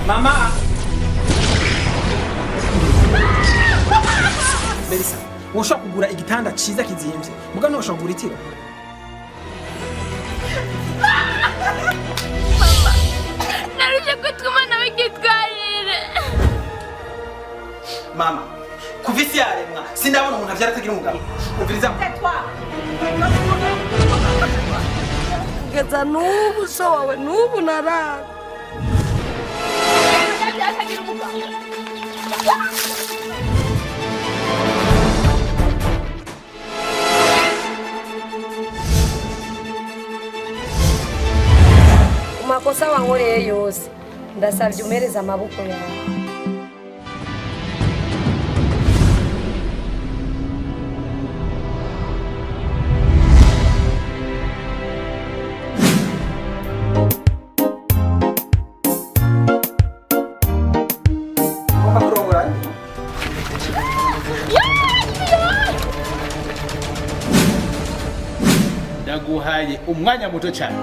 Mama! Melissa, woshobora kugura igitanda ciza kizimvye. Muga no woshobora kugura itiro. Mama, naruje kutuma nawe gitwarire. Mama, kuva isi yaremwa sindabona umuntu avyara atagira umugabo. Umviriza. Kugeza n'ubu so wawe n'ubu narara. Makosa wankoreye yose ndasabye umereza amaboko yawe. Ndaguhaye umwanya muto cyane.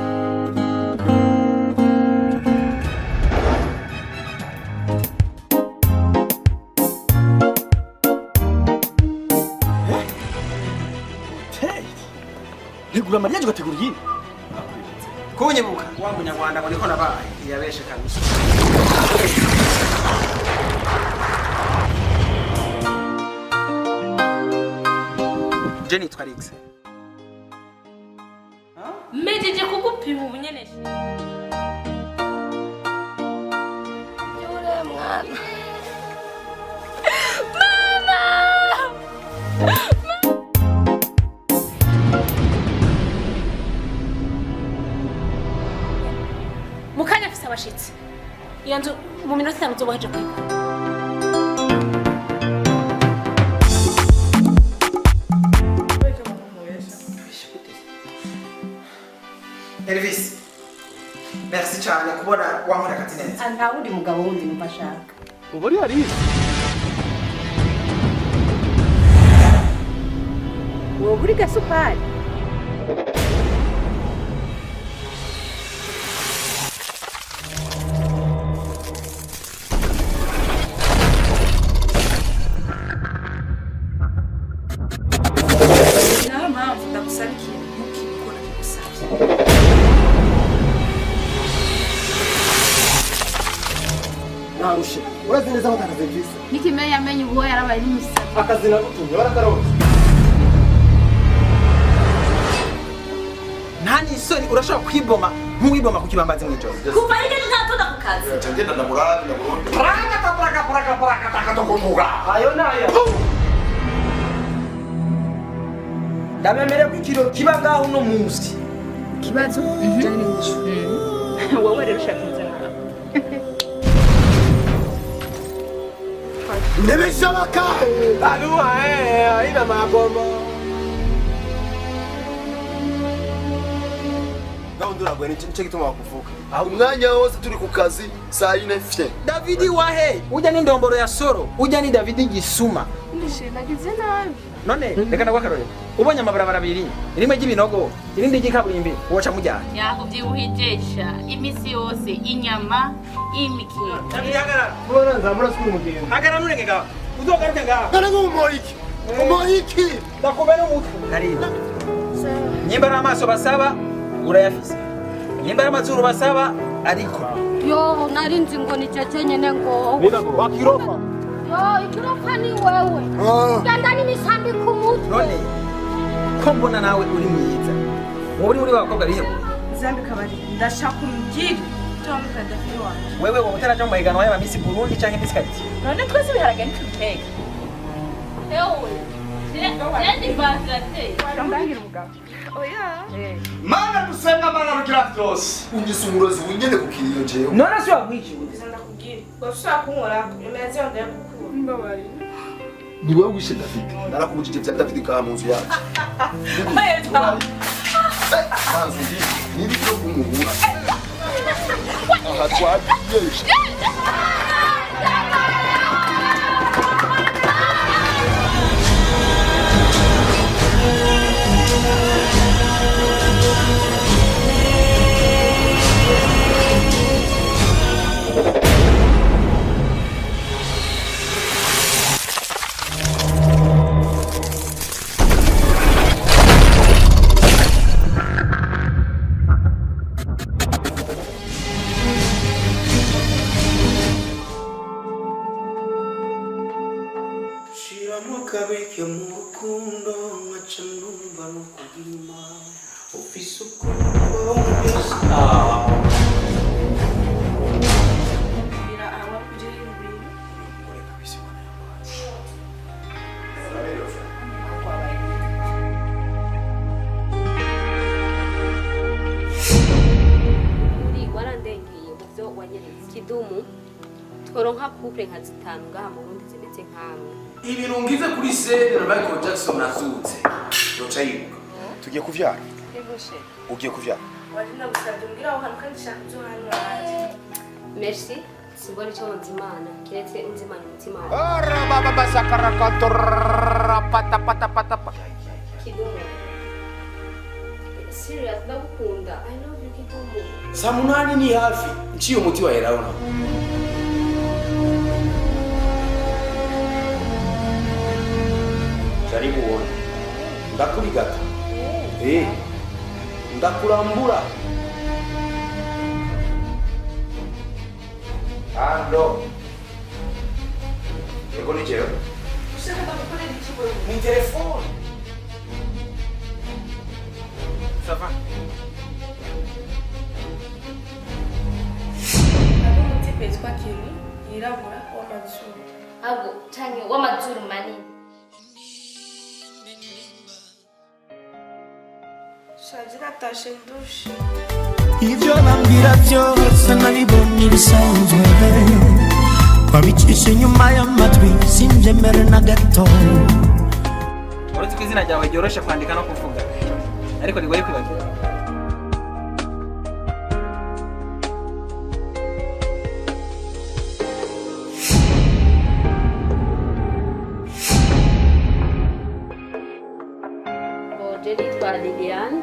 Ntegura Mariya ugategura yini? Kunyibuka wa munyarwanda ngo niko nabaye yabeshe kabisa. Jenny Twarix. Mejeje kugupima ubunyeneje. Yure mwana. Mama! Mukanya afise abashitsi. Iyo nzu mu minota 5 uzobaje kwiga. Elvis. Merci cyane kubona wankora akazi neza. Nta wundi mugabo wundi numva ashaka. Ubu ari hari. Wowe uri gasupari. Nawe mpamvu ndagusaba ikintu ntukibikora kigusabye. Narushe. Urazi neza ko atakaze Elvis. Nikimeye yamenye ubu yarabaye n'umusazi. Akazi nagutumye barakaronse. Nta n'isoni urashobora kwiboma nk'uwiboma ku kibambazi mw'ijoro. Kuva hirya ntatoda ku kazi. Ngenda ndamurana ndamurundi. Ayo nayo. Ndabemerera ko ikiro kiba ngaho uno munsi. Kibazo kijanye n'icyo. Wowe rero ushaka inzara. Nimeshabaka. Aduwa haina magombo. Gahunda gwe nico gituma wakuvuka. Umwanya wose turi ku kazi saa 4 fye. Davidi wahe ujya n'indomboro ya soro ujya ni Davidi gisuma. Ndishe nagize nabi. None reka ndagwakarore. Ubonye amabarabara abiri rimwe ry'ibinogo irindi ry'ikaburimbi woca mujyana. Yakubyibuhijesha imisi yose inyama imikino. Hagarara. Bora nzamura sikuru mugenzi. Hagarara nurenge ngaho. Uzogaruke ngaho. Kana ngumumoyiki. Umumoyiki. Ndakubera umutwe. Karibu. Nyimba n'amaso basaba urayafise. Nyimba n'amazuru basaba ariko. Yo narinzi ngo ni cece nyene ngo. Wakirofa. Yo ikirofa ni wewe. Ganda ni misambi ku mutwe. None ko mbona nawe uri mwiza. Wowe uri bakobwa bihe. Zambi kabari ndashaka umugiri. Tuamuka Davidi wanjye. Wewe wowe utaraja mu mahiganwa y'aba Miss Burundi canke Miss Kati. None twese biharaganye tubiteka. Ewe. Jendi vasate. Ndangira umugabo. Oya. Mana dusenga mana rugira byose. Ungise umurozi wingene kukiriyo jewe. None si wagwishyuye. Ndakubwira. Washaka kunkora imeze yonde yakukura. Mbabari. Ni wewe wishe David. Narakubujije bya David ka mu nzu yacu. Mayeta. Manzi ni byo kumubura. Aha twagiye. kidumu tworonka couple nka zitanu ngaha mu Burundi zimeze nkamwe. Ibintu ngize kuri scene na Michael Jackson nazutse. Yoca yibuka. tugiye kuvyara Eboshe. ugiye kuvyara Wajina gusabye mbwira aho hantu kandi shaka byo hano waje. Merci. Simbona icyo nzimana kiretse nzimana umutima wawe. ora baba basakarakatora pata pata pata pata Kidumu. Serious ndagukunda. I love you Kidumu. Saa munani ni hafi. Nchiyo umuti wa heraona. Karibu uone. Ndakurigata. Ndakurambura. Ando. Ego ni chero. Ushaka ndagukorera iki wewe? Ni telefone. Ça va? Hari umutipe yitwa Kelly yirabura w'amazuru. Hago canke w'amazuru manini. Shaje natashe ndushe. Ibyo bambwira byose nabibonye bisanzwe babicisha inyuma y'amatwi sinjemere na gato. Uretse ko izina ryawe ryoroshe kwandika no kuvuga ariko rigoye kwibagira. Boje nitwa Liliane.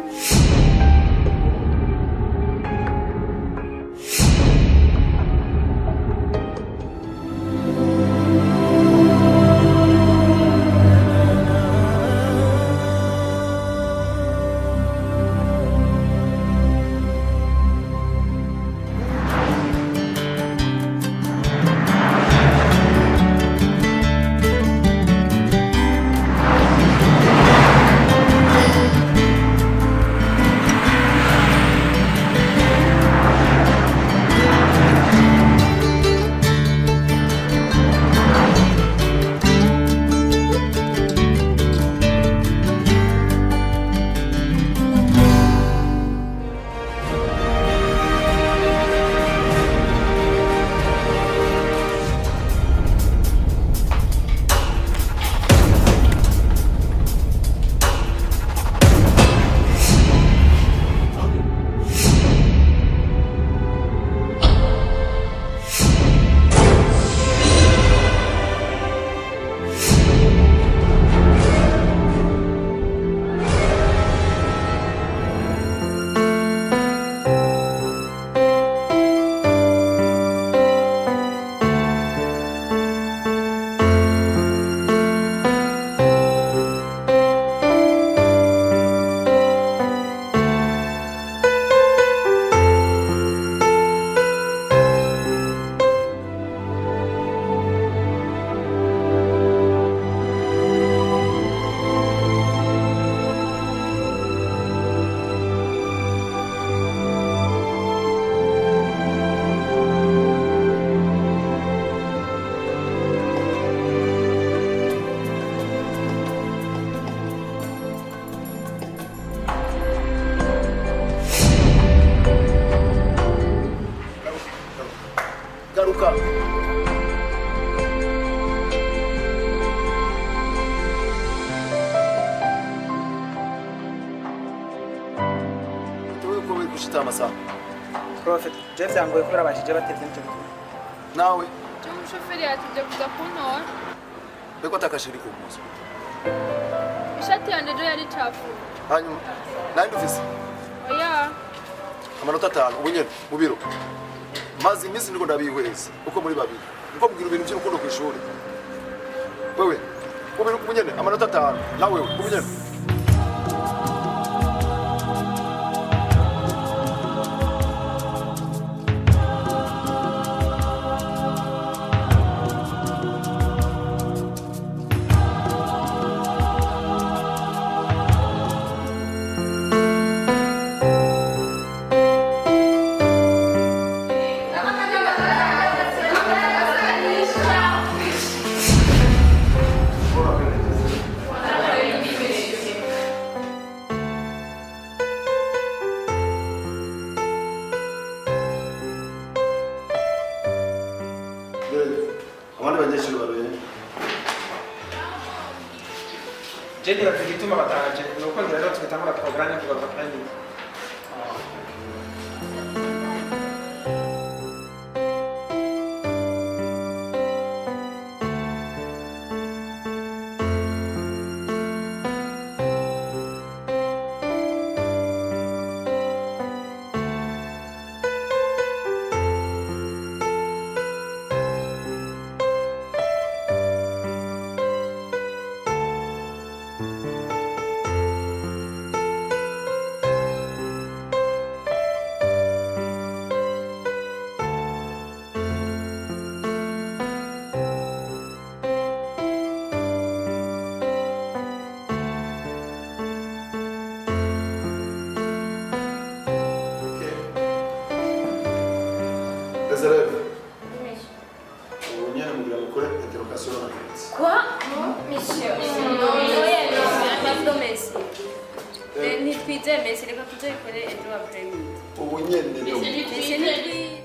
garuka tuwe ko we gushita amasaha Prophet James yangoye kubera bashije batevye n'icyo gituma. nawe cyo umushoferi yatuje kuza kuntora beko atakashiri ku muzi ishati yanjye ejo yari icafuye hanyuma nari ndufise oya amanota 5 ubu nyene mu biro mazi iminsi niko ndabihweza uko muri babiri uko mbwira ibintu by'urukundo ku ishuri wewe ubu nyene amanota 5 nawe ubu nyene abanyeshuri baruye Jenny batagituma bataje nuko ngira rero tugatangura programme kugafatanya Les élèves, vous venez de me dire interrogation à la classe. Quoi? Monsieur. ntitwize mesi reka tuzoyikore ejo après-midi. Ubu nyene no. Mesi ntitwize.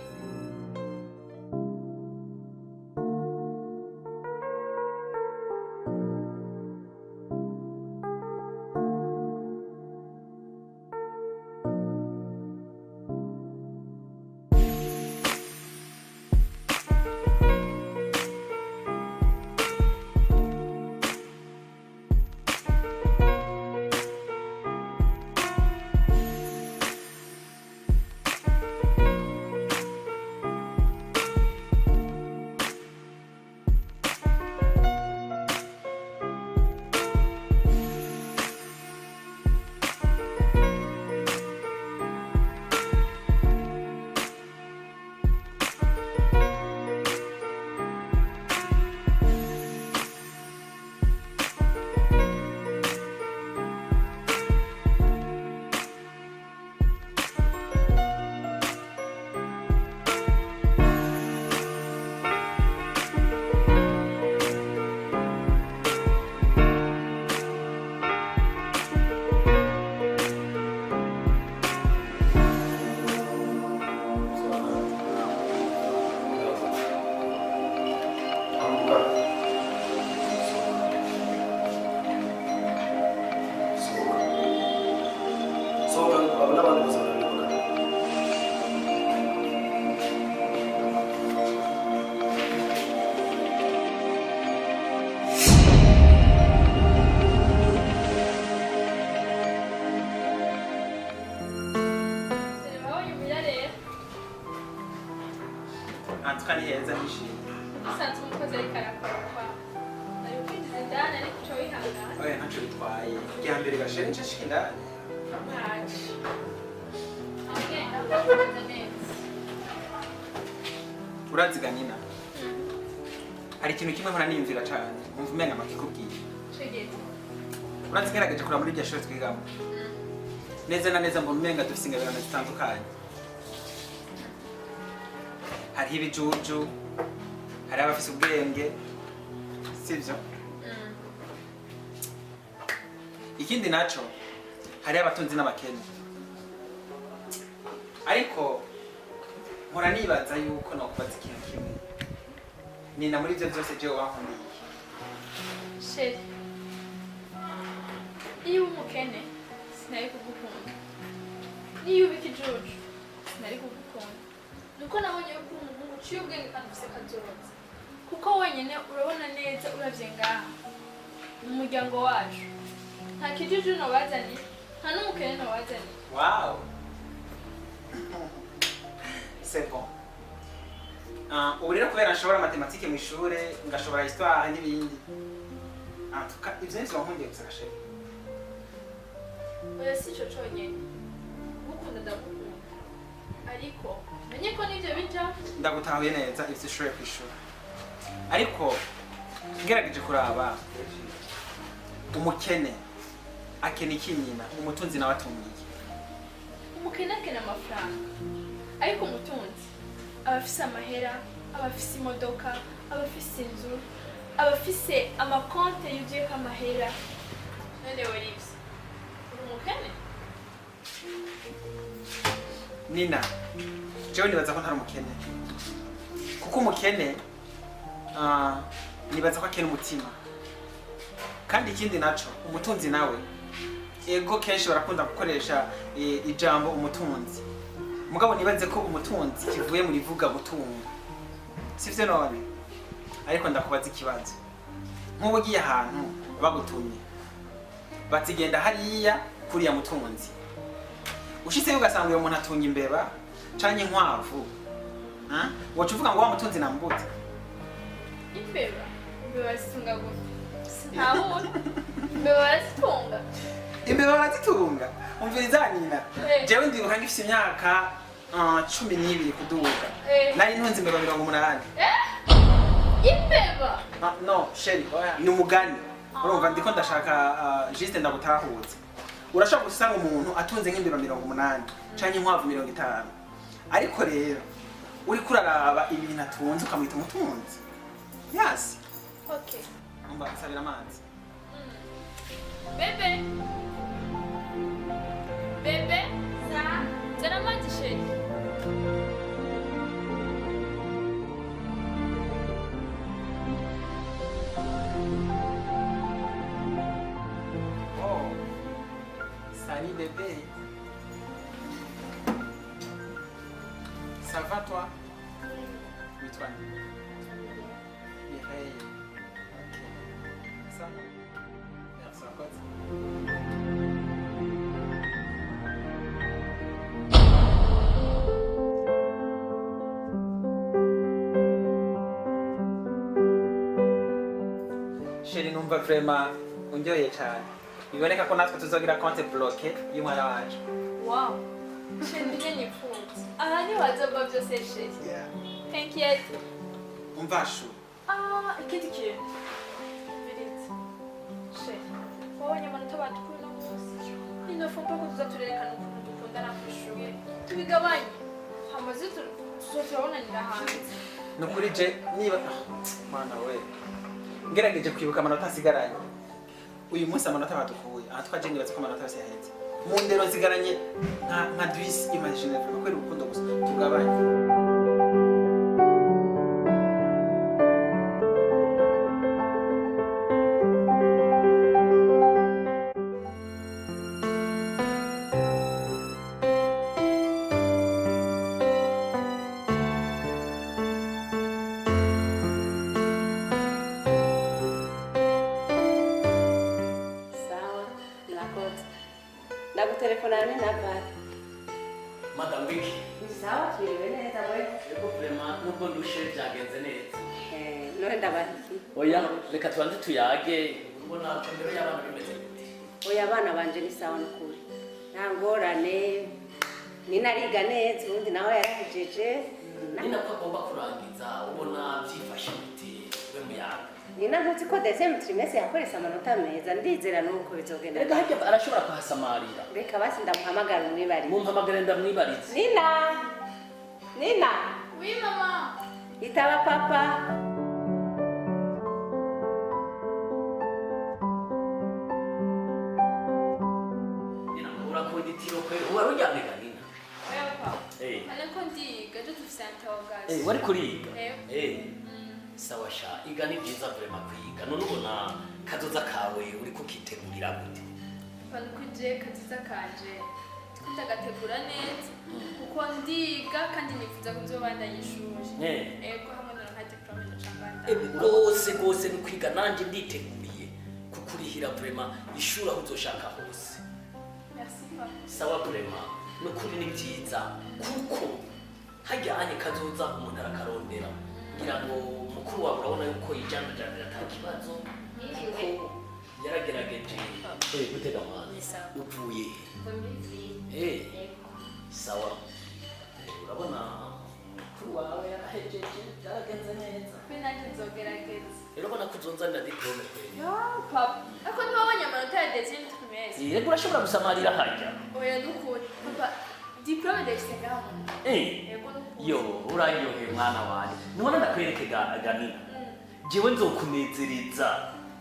Antukani heza nishimye. Usanzwe umukozi ariko arakora. Ari kwinjiza indani ariko uca wihangana. Oya ntacyo bitwaye. Igihe mbere gashere nce shika indani. Ntaje. Agenda akomeza neza. Uraziga Nina. Hari ikintu kimwe nkora niyumvira cyane. Umva umenga amakikubwiye. Cegete. Urazigerageje kuraba muri iryo shuri twigamo. Neza na neza mbona umenga dufise ingabirano zitandukanye. Hariho ibijuju, hari abafise ubwenge, sivyo? Ikindi naco, hari abatunzi n'abakene. Ariko mpora nibaza yuko nokubaza ikintu kimwe. Nina muri ivyo vyose jewe wankundiye. Sheri. Iyo umukene sinari kugukunda. Niyo ubika ijuju sinari kugukunda. Nuko nabonye ko umuhungu uciye ubwenge kandi ufise kazoza. Kuko wenyene urabona neza uravye ngaha mu muryango wacu. Nta kijuju nobazaniye, nta n'umukene nobazaniye. Wow! C'est bon. Ubu rero kubera nshobora matematike mu ishure, ngashobora histoire n'ibindi. En tout cas, ivyo nivyo wankundiye gusa gashere. Oya si ico conyene. Gukunda ndagukunda. Ariko menye ko n'ivyo bija Ndagutahuye neza ivyo ushoboye kwishura. Ariko ngerageje kuraba umukene akena iki nyina, umutunzi nawe atungiye. umukene akena amafaranga. Ariko umutunzi abafise amahera, abafise imodoka, abafise inzu, abafise amakonte yuzuyeko amahera. None wari ivyo uri umukene? Nina, jewe nibaza ko ntari umukene. Kuko umukene nibaza ko akena umutima kandi ikindi naco umutunzi nawe ego kenshi barakunda gukoresha ijambo umutunzi mugabo nibaze ko umutunzi kivuye muri vuga gutunga sivyo none ariko ndakubaza ikibazo nk'ubu ugiye ahantu bagutumye batigenda hariya kuriya mutunzi ushitseyo ugasanga uyo muntu atunga imbeba canke inkwavu woca uvuga ngo wa mutunzi nambuze imbeba zitunga gute sintabona imbeba barazitunga imbeba barazitunga umviriza nyina jewe ndibuka ngifise imyaka 12 kuduga nari ntunze imbeba 80 imbeba no sheri ni umugani urumva ndiko ndashaka juste ndagutahuza urashobora gusanga umuntu atunze nk'imbeba 80 canke inkwavu 50 ariko rero uri kuraraba ibintu atunze ukamwita umutunzi yes okay umba nsabira amazi bebe bebe za zana amazi sheri Salut bébé. Ça va toi? Oui toi. Mireille. Ok. Ça va. Merci encore. Chérie numva vraiment undyoheye cyane. Biboneka ko natwe tuzogira konte bloke y'umwana wacu. Wow. Sheri nije nipfunze. Aha ni wazova byose sheri. Thank you. Umvashu. Ikindi kintu. Biriti. Sheri. Wabonye amanota batukura no munsi. Ninofumva ko tuzaturereka n'ukuntu dukundana ku ishuri. Tubigabanye. Hamaze tuzobonanira hanze. Nukuri je niba mana we. Ngerageje kwibuka amanota asigaranye. Uyu munsi amanota badukuye aha twaje nibaza ko amanota yose yaheze mu ndero zigaranye nka 10 imagine ko kwera urukundo gusa tugabanye Telefona ni nava. Madam Vicky. Sawa twiriwe neza we. Yego vraiment nubwo ndushe byagenze neza. None ndabahiki. Oya reka tubanze tuyage ubona mbere y'abana bimeze bite. Oya abana banje ni sawa n'ukuri. Nta ngorane. Ni nariga neza ubundi nawe yarahejeje. Nina ko agomba kurangiza ubona byifashe bite we muyaga. Nina ntuzi ko deuxième trimestre yakoresa amanota meza ndizera nuko bizogenda. Reka hajya arashobora kuhasamarira. Reka basi ndamuhamagara umwibarize. Mumpamagara ndamwibarize. Nina. Nina. Oui mama. Itaba papa. Nina urakunda itiro kwe wari ujyamega Nina. Oya papa. Ariko ndiga dufise interrogation. Wari kuriga. Sawa sha iga ni byiza vraiment kwiga none ubona kazoza kawe uri kukitegurira gute Kuje kazoza kanje twitagategura neza kuko ndiga kandi nifuza kuzobandanya ishuri ego hamwe na nka diplome ndacanganda gose ni kwiga nanje nditeguriye kukurihira vraiment ishuri aho uzoshaka hose. Merci papa. Sawa vraiment nukuri ni byiza kuko hajyanye kazoza umuntu arakarondera ngira ngo mukuru wawe urabona yuko yijana atakibazo kuko yaragerageje gutega amazi uvuye sawa urabona mukuru wawe yarahejeje byaragenze neza nanjye nzogerageza rero ubona ko uzonzanira diplome kweli papa ariko ntibabonye amanota ya deuxième trimestre yego urashobora gusamarira hajya oya nukuri papa diplome ndayifite ngaho yo uraryoheye mwana wanjye nubona ndakwereke ganina jewe nzokunezereza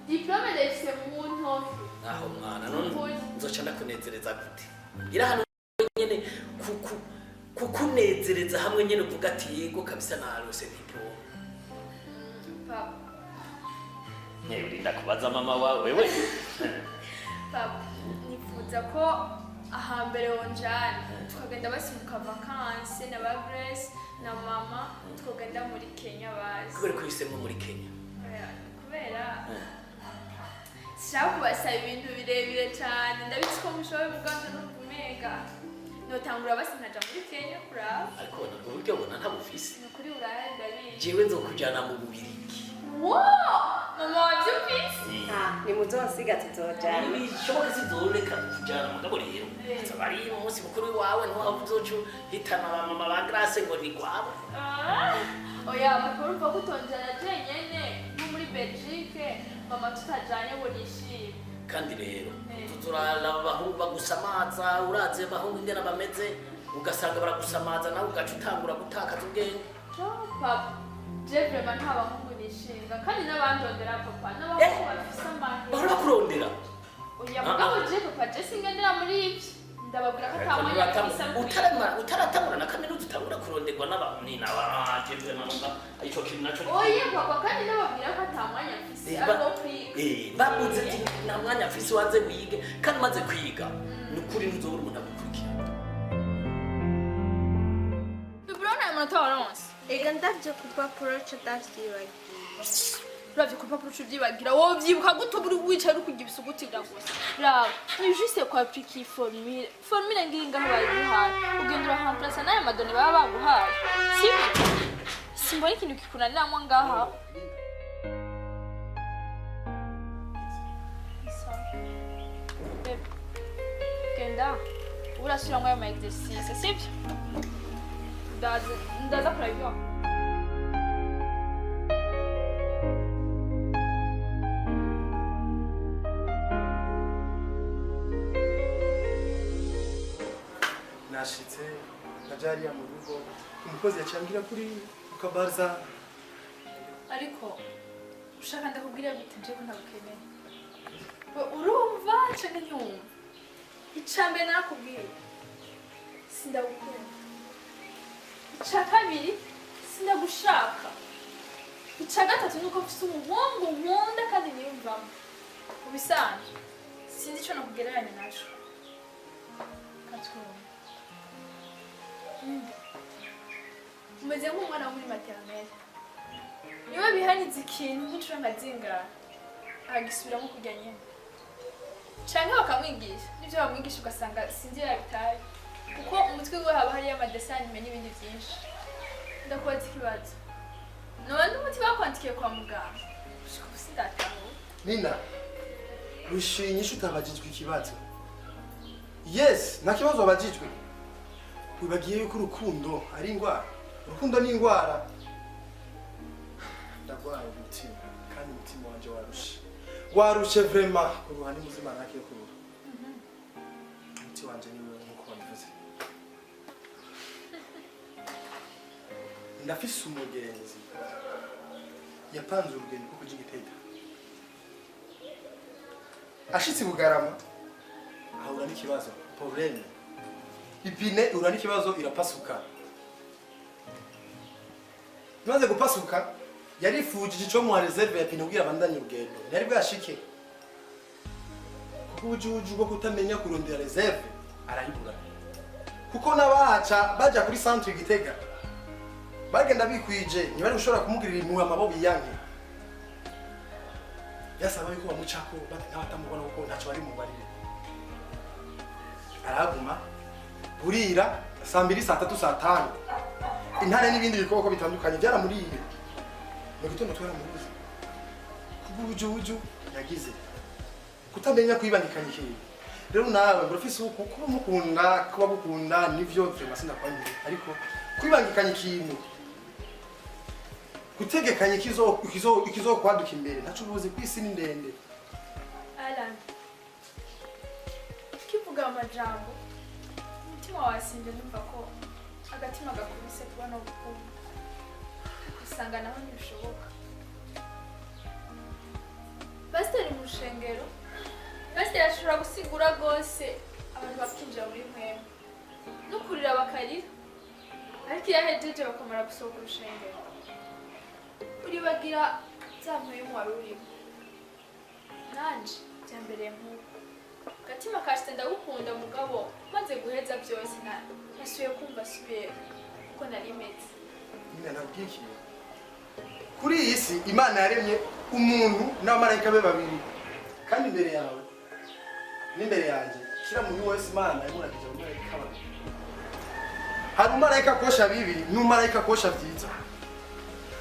diplome ndayifite mu ntoki aho mwana none nzoca ndakunezereza gute ira hano nyene kukunezereza hamwe nyene uvuga ati yego kabisa narose diplome papa urinda kubaza mama wawe we papa nifuza ko ahambere wonjana tukagenda basimuka vakansi na ba Grace na mama tukagenda muri Kenya bazi kubera ko uhisemo muri Kenya kubera sinshaka kubasaba ibintu birebire cyane ndabizi ko mushoboye ubwanza no kumega notangura basi nkaja muri Kenya kuraba ariko nabwo buryo bona ntabufise ni kuri uraya ndabizi jewe nzokujana mu Bubirigi mama wavyumvise ni muzonsiga tuzojana bishoboka sizoreka kujana mugabo rero bari umunsi mukuru wawe ntiwaba uzoca hitana ba mama ba Grace ngo ni kwabo oya bakurumva ko utonjana jenyene nko muri Belgique mama tutajanye ngo nishime kandi rero tuzurala abahungu bagusamaza uraze abahungu ingena bameze ugasanga baragusamaza nawe ugaca utangura gutakaza ubwenge papa je vraiment nta bahungu nishinga kandi n'abandondera papa n'abahungu bafise amahirwe bahora bakurondera oya mugabo je papa je singendera muri ivyo ndababwira ko atamanya utaratangura na kaminuza utangura kuronderwa n'abanina baje vraiment ico kintu naco oya papa kandi ndababwira ko atamanya mfise ariko kwiga babuze ati nta mwanya mfise waze wige kandi maze kwiga ni ukuri ntuzobura umuntu agukurikira bibrona amanota waronse ega ndavyo ku rupapuro co ndavyibagiye uravye ku rupapuro co uvyibagira wowe vyibuka gute uri wicaye uri kurya ibisugutira gusa raba ni juste ko appliquer formule ngiri ngaho bayiguhaye ugenda urahamplasa n'ayo madone baba baguhaye sibyo simbona ikintu kikunaniramwo ngaha genda urasubiramwo ayo ma exercice sibyo ndaza kuraba ibyo nashitse najariya mu rugo umukozi yaciye kuri ukabaza ariko ushaka ndakubwira gute nje ko ntabukeneye urumva canke ntiwumva icambere narakubwiye sindagukunda ica kabiri sindagushaka ica gatatu nuko mfise umuhungu nkunda kandi niyumvamo ubisanje sinzi ico nakugereranya naco katwumva umeze nk'umwana wo muri maternelle niwe bihaniza ikintu nk'inshuro nka zingana agisubiramo kurya nyine canke bakamwigisha n'ivyo bamwigisha ugasanga sinzi yabitaye kuko umutwe we haba hariyo amadesanime n'ibindi vyinshi ndakubaza ikibazo none umuti bakwandikiye kwa muganga ushika ubu sindatahuye nina wishinyisha utabajijwe ikibazo yes nta kibazo wabajijwe wibagiye yuko urukundo ari indwara urukundo ni indwara ndagwaye umutima kandi umutima wanje warushe vraiment uruha ni muzima nake kurura umuti wanje ni wewe nkuko wabivuze ndafise umugenzi yapanze urugendo rwo kuja Gitega ashitse Bugarama ahura n'ikibazo problème ipine ura n'ikibazo irapasuka imaze gupasuka yarifujije ico mu reserve ya pine kugira abandanye urugendo yari bwashike kuko ubujuju bwo kutamenya kurondera reserve arayibura kuko nabahaca baja kuri centre Gitega bagenda bikwije ntibari gushobora kumugirira impuhwe amabo biyanke yasaba yuko bamucako n'abatamubona kuko ntacyo bari mubarire araguma burira saa 2 saa 3 saa 5 intare n'ibindi bikoko bitandukanye byaramuriye mu gitondo twaramubuze kubujuju yagize kutamenya kwibandikanya ikintu rero nawe urafise uko kuba mukunda kuba gukunda nivyo vraiment sinakwanyire ariko kwibandikanya ikintu gutegekanya ikizo kwaduka imbere ntaco ubuzi kwisi ni ndende Alan kivuga amajambo umutima wasinze numva ko agatima gakubise kuba no gukunda usanga naho ntibishoboka pasiteri mu rushengero pasiteri ashobora gusigura rwose abantu bakinjira muri mwemwe no kurira bakarira ariko iyo ahejeje bakamara gusohoka urushengero uribagira za mpwemu wari urimo nanje byambereye nk'uko gatima kashite ndagukunda mugabo maze guheza byose nasubiye kumva asubiye uko nari meze. nyine nabwiki kuri iyi si imana yaremye umuntu n'abamarayika be babiri kandi imbere yawe n'imbere yanjye kira muntu wese imana yamuragije abamarayika babiri. hari umumarayika akosha bibi n'umumarayika akosha byiza.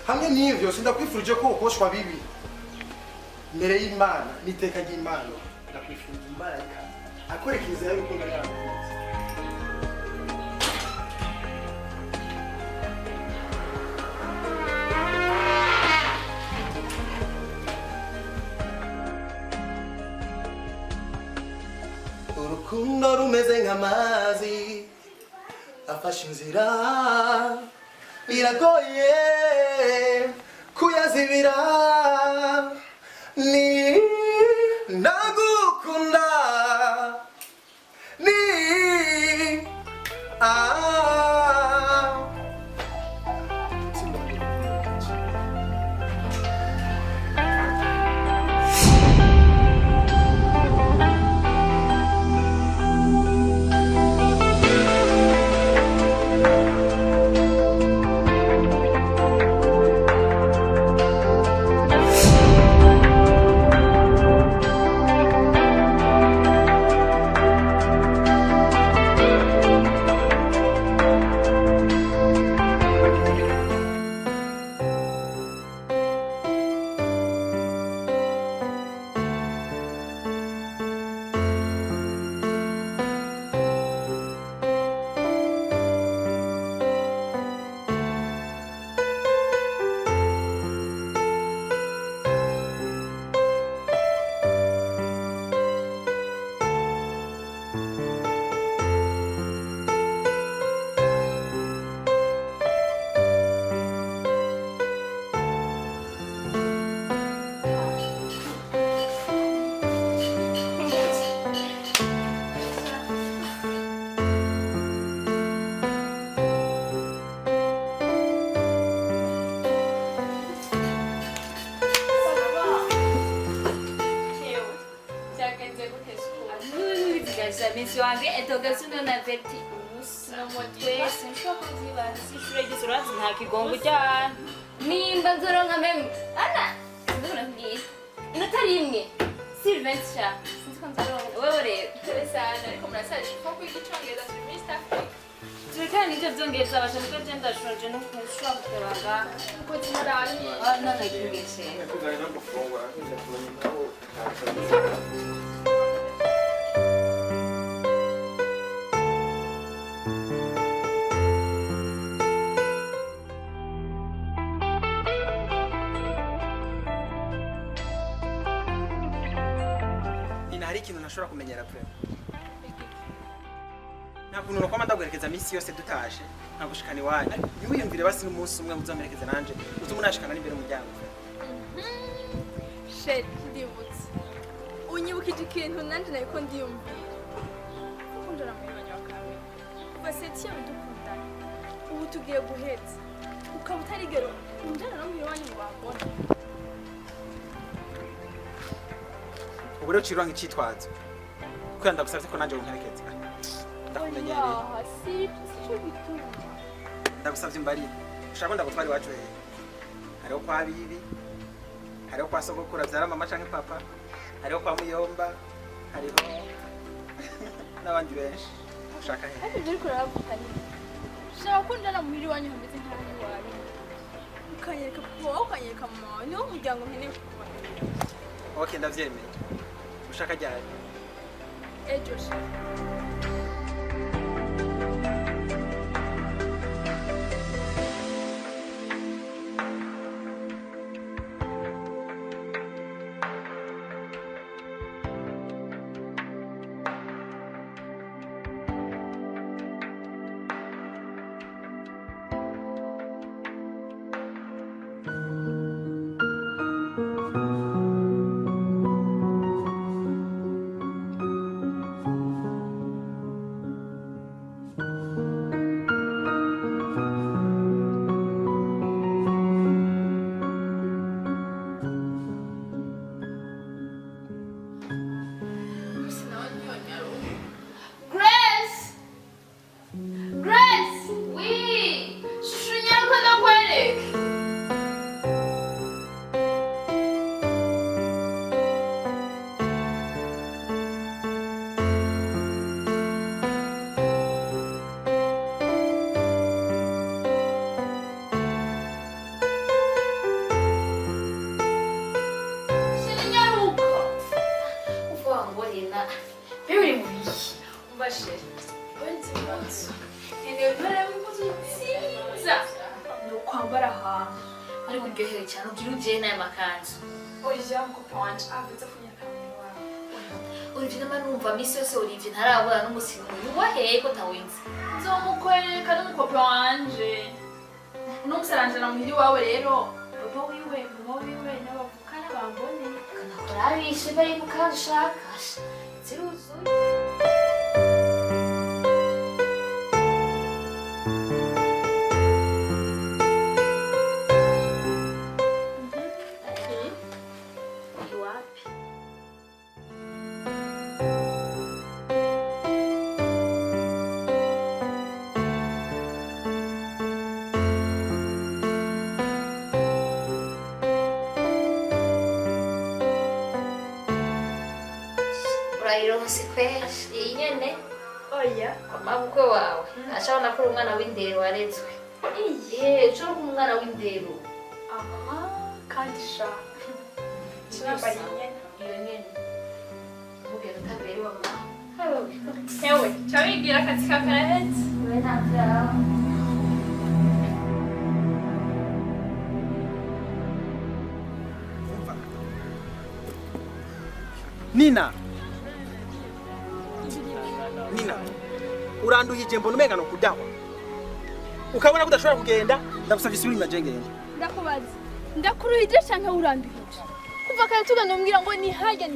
hamwe n'ivyo sindakwifurije ko ukoshwa bibi imbere y'imana n'iteka ry'imana. ndakwifurije umumarayika akwereka inzira y'urukundo n'abakunzi. urukundo rumeze nk'amazi afashe inzira biragoye kuyazibira. ni ndagukunda ni Misi wange etogasuno na verti no motwese nshaka zibanzi shurege surazi nta kigongo cyane nimba nzoronka meme ana ndona ngiye inota rimwe Sylvain sha sinzi ko nzoronka wewe rero Telesana ariko murasaje ko kwigicongereza turi muri East Africa. Turekana n'ibyo byongereza abasha kuko genda shonje no kushobora kutabanga kuko tumuranye none ngiye kugana no gufungwa ikintu ntashobora kumenyera pe. nta kuntu nokoma ndaguherekeza misi yose dutashe nkagushikana iwanyu ntiwiyumvire basi n'umunsi umwe muzamerekeza nanje utuma unashikana n'imbere umuryango. Sheri ndibutse unyibukije ikintu nanje nariko ndiyumvira kuko ndora mu mwanya wa kamera kuva setiya dukundana ubu tugiye guheza ukaba utarigero unjana no mu iwanyu ngo bambone. ubu rero cirwa nk'icitwazo kuko ndagusabye ko nanje wumperekeza ndakumenyereye. ndagusabye mbarire ushaka ko ndagutwara iwacu hehe? hariho kwa bibi, hariho kwa sogokuru avyara mama canke papa, hariho kwa muyomba, hariho n'abandi benshi. ushaka hehe? ariko uri kurabukanye ushaka ko njana muhiri wanyu hameze nk'aho iwawe ukanyereka papa ukanyereka mama wawe niwo muryango nkeneye kukubona. Okay, ndavyemeye. ushaka ryari? ejo ndyohewe cyane ugira ugiye n'aya makanzu oya mukobwa wanje avuze kunyakamira wawe Olivier nama numva misi yose Olivier ntarabona n'umusi n'umwe waheye ko ntawinzi nzomukwereka n'umukobwa wanje n'umusaranjana muhiri wawe rero papa wiwe mama wiwe n'abavukana bambone kanakora abishe bari mu kanzu ushaka ziruzuye urayironse kwezi iyi nyene oya amabukwe wawe ashobora kuri umwana w'indero warezwe iye cyo kuri umwana w'indero aha kandi sha sinabari nyene iyo nyene mugero tabere wa mama ewe cyawigira akazi kakarahetse we ntavyawe Nina Nina uranduhije mbona umenga no kudawa ukabona ko udashobora kugenda ndagusavye isubira inyuma jengenge ndakubaza ndakuruhije canke urambirije kuva kare tugenda umbwira ngo ni hajya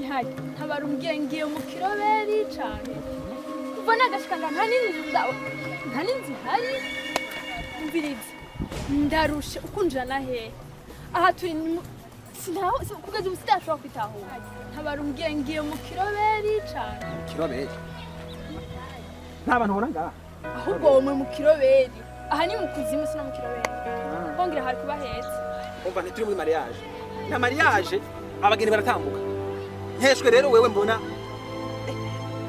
ntabara umbwiye ngiye mu kiroberi cane kuva nagashika nga nta n'inzu hari umvirize ndarushe ukunjana hehe aha turi sinaho kugeza ubu sidashobora kwitahura ntabara umbwiye ngiye mu kiroberi cane kiroberi nta bantu ubona ngaha ahubwo womwe mu kiroberi aha ni mu kuzimu sino mu kiroberi bongera hari kuba heza umva ntituri muri mariage na mariage abageni baratambuka nkeshwe rero wewe mbona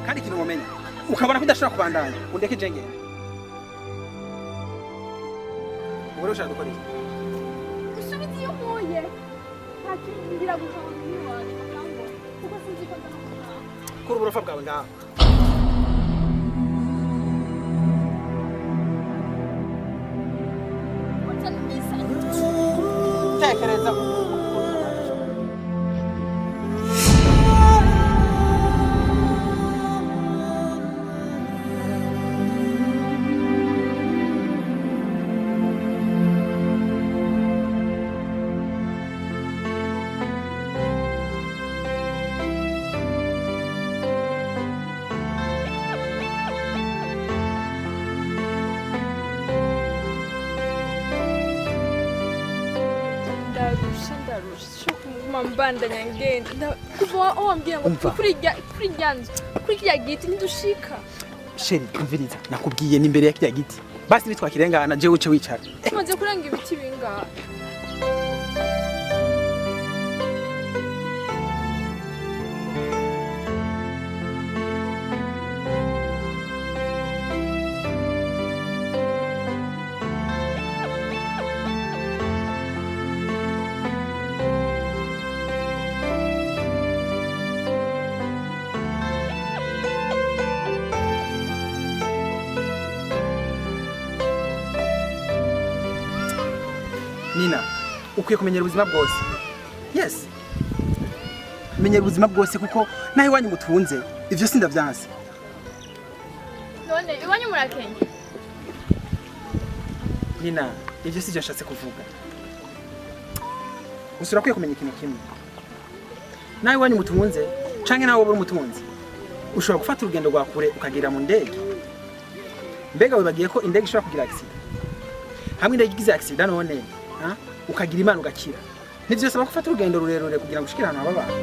kandi ikintu mumenya ukabona ko udashobora kubandanya undeke jengenge ubu rero ushaka gukora iki usubize iyo mpuye nta kintu ngira gukora muri wanjye bakambona kuko sinzi ko ndamukora kuri uburofa bwawe ngaha tekereza mbandanya ngenda kuva wambwira ngo kuri rya giti ntidushika sheri umviriza nakubwiye ni imbere ya kirya giti basi nitwakirengana jewe uce wicara tumaze kurenga ibiti bingahe Nina ukwiye kumenyera ubuzima bwose yes menyera ubuzima bwose kuko naho iwanyu mutunze ivyo sindavyanse none iwanyu murakenge Nina ivyo sivyo ashatse kuvuga usura kwiye kumenya ikintu kimwe naho iwanyu mutunze canke naho wowe umutunzi ushobora gufata urugendo rwa kure ukagera mu ndege mbega wibagiye ko indege ishobora kugira accident hamwe indege igize accident none ukagira imana ugakira nivyo saba gufata urugendo rurerure kugira ngo ushikire ahantu haba abantu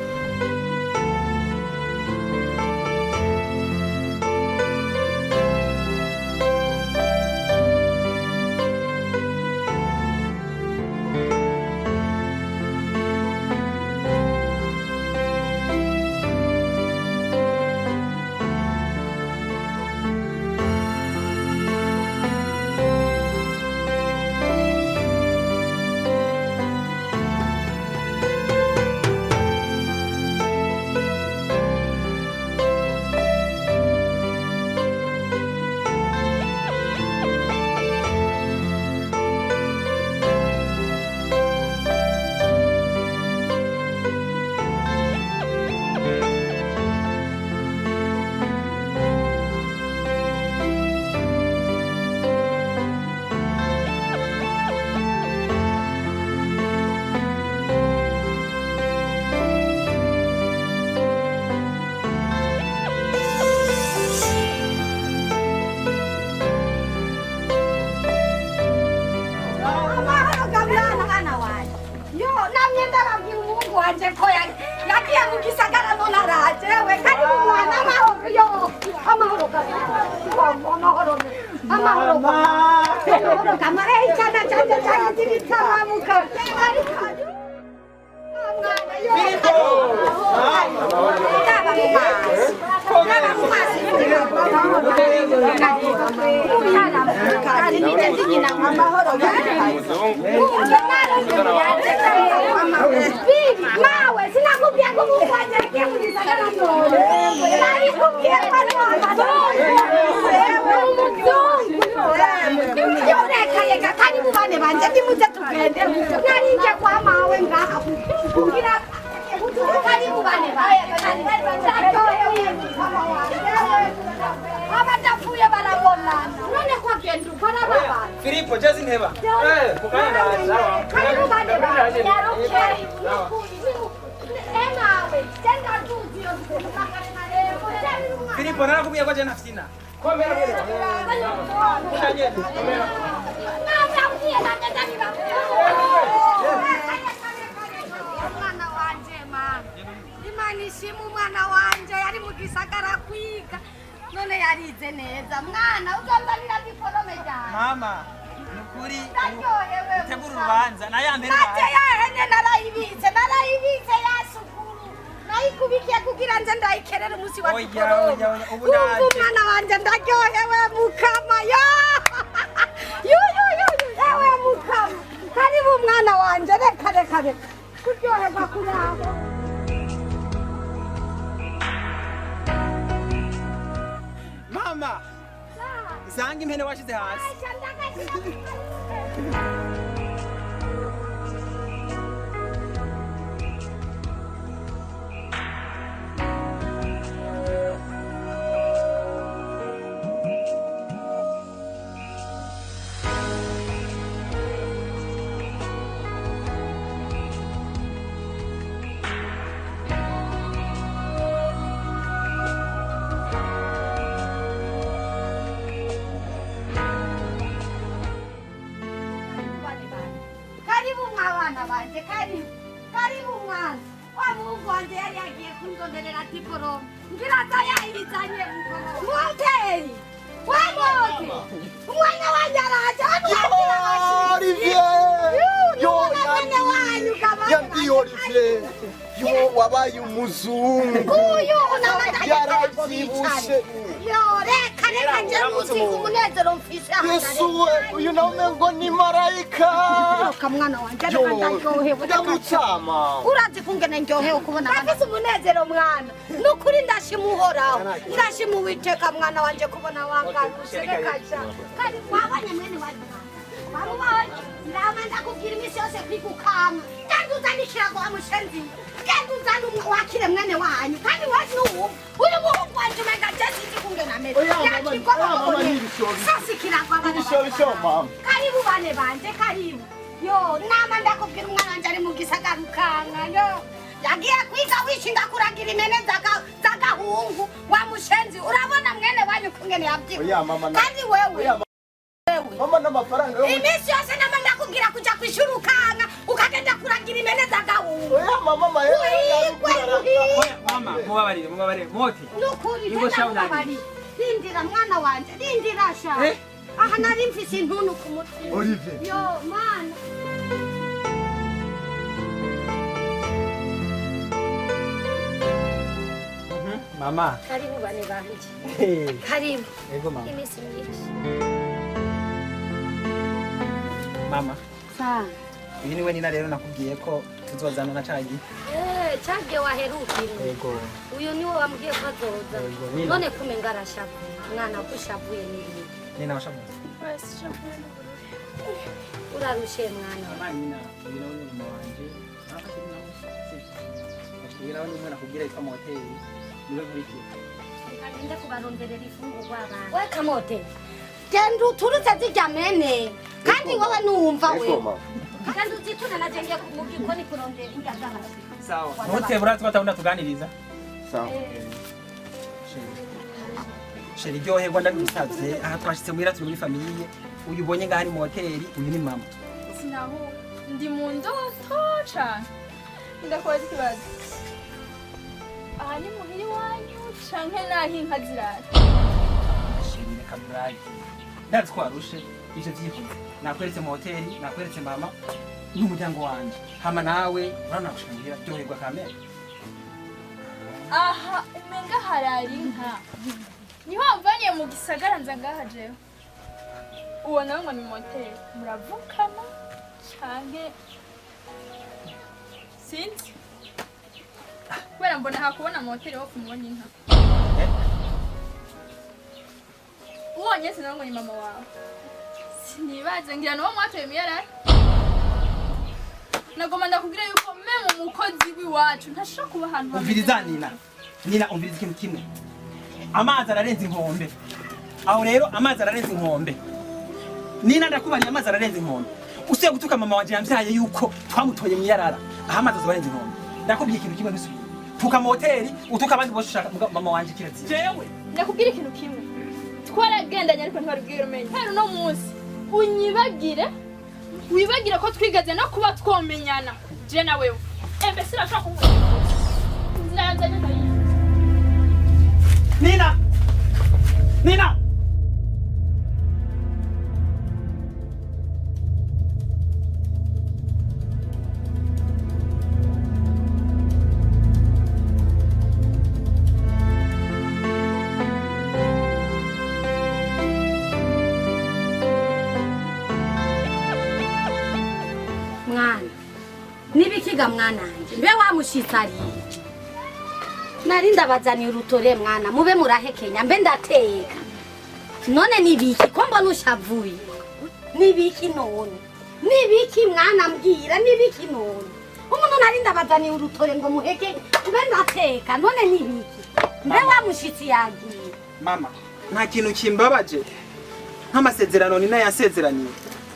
wanje ko yagiye mu gisagara none araje we kandi umwana amahoro yo amahoro kamara icyana cyane cyane cy'ibitaramuka mawe sinakubwira ko umufanye agiye mu gisagara none narikubwiye ko ari yoreka kandi mubane banje ndimuze tugende narinje kwa mawe ngaha kugira kandi mubane abadapfuye barabonana none ko agenda ukora baba Filipo jezi nteba kandi mubane banje yarokeye enawe tenda tuziyo Filipo narakubwiye ko je nafite komera umwana wanje mama Imana ishima umwana wanje yari mu gisagara kwiga none yarize neza mwana uzanzanira diplome cyane mama nukuri naryohewe tegura urubanza nayambere nate yahene narayibitse yasukuru nayikubikiye kugira nze ndayikerera umunsi wa diplome umwana wanje ndaryohewe mukama yewe mukama karibu umwana wanje reka kuryoherwa kurabo mama zanga impene washize hasi karibu mwana wa Mungu wanje yari yagiye kundonderera diplome ngira atayayizanye moteri wa mote umwana wanje araje Olivier yo wabaye umuzungu yarabyibushe reka nje musinzi umunezero mfise Yesu we uyu nawe ngo ni marayika mwana wanje ndaryohewe ndamutsama urazi kungene ndyohewe kubona afise umunezero mwana nukuri ndashimuhoraho ndashimuwiteka mwana wanje kubona wangaruse rekaja kandi wabanye mwene wanje barubonye ndama ndakubwira imisi yose kwigukama kandi uzanikirago amushenzi kandi uzana wakire mwene wanyu kandi wasi uyu muhungu wanje umenga jesi kungena ameze karibu bane banje karibu yo nama ndakubwira umwana wanje ari mu gisagara ukanga yo yagiye kwiga wishinga kuragira imene zagahungu wa mushenzi urabona mwene wanyu kungene yabyibuye kandi wewe mama n'amafaranga yo imisi yose nama ndakubwira kuja kwishura ukanga ukagenda kuragira imene zagahungu mama mama mubabarire moti nukuri ndakubabarire rindira mwana wanje rindira sha aha nari mfise intuntu ku mutima Olivier yo mana mama karibu bane banje karibu yego mama imisi myinshi mama sa iyi niwe nina rero nakubwiye ko tuzozana na cagi cage waherukire yego uyu niwe wambwiye ko azoza none kumenga arashavu mwana kushavuye nini nina washavuye urarushe mwana mama nina uyu nawe ni mama wanje nakashiri nawe uyu nawe ni mwana kubwira yitwa moteri niwe nkurikiye ngende kubaronderera ifungurwa abantu we kamote genda uturutse zirya mene kandi wowe nuwumva we kandi uzituna naje ngiye mu gikoni kurondera indya z'abantu sawa ntutebura twatawunda tuganiriza sawa sheri ryoherwa ndabisavye aha twashitse muhira turi muri famiye uyu ubonye ngaha ari mu hoteli uyu ni mama sinaho ndi mu ndoto cane ndakubaza ikibazo aha ni muhira iwanyu canke naho inka zirara Shimire Kaburari ndazi ko warushe ivyo vyifuzo nakweretse mu hoteli nakweretse mama n'umuryango wanje hama nawe urabona gushimira ryoherwa kamere aha umenga harara inka niho wamvaniye mu gisagara nza ngaha jewe uwo nawe ngo ni moteri muravukana canke sinzi kubera mbona hakubona moteri wo kumubona inka ubonye sinawe ngo ni mama wawe sinibaze ngira nuwo mwatoye imiyarara nagomba ndakubwira yuko meme umukozi w'iwacu ntashobora kuba ahantu umviriza nina umviriza ikintu kimwe amazi ararenze inkombe aho rero amazi ararenze inkombe nina ndakubariye amazi ararenze inkombe usiye gutuka mama wanje yamvyaye yuko twamutoye mwiyarara aho amazi azobarenze inkombe ndakubwiye ikintu kimwe n'isuku tuka mu hoteli utuka abandi bose ushaka mama wanje kiratsi jewe ndakubwira ikintu kimwe twaragendanye ariko ntibarubwira umenye hari uno munsi unyibagire wibagire ko twigeze no kuba twomenyana je na wewe mbese urashaka kumubona inzira yanjye ndayizi Nina mwana nibikiga mwananje mbe wamushitariye nari ndabazaniye urutore mwana mube murahekenya mbe ndateka none nibiki ko mbona ushavuye nibiki none nibiki mwana mbwira nibiki none umuntu nari ndabazaniye urutore ngo muhekenye mbe ndateka none nibiki mbe wamushitsi yagiye mama nta kintu kimbabaje nk'amasezerano nina yasezeraniye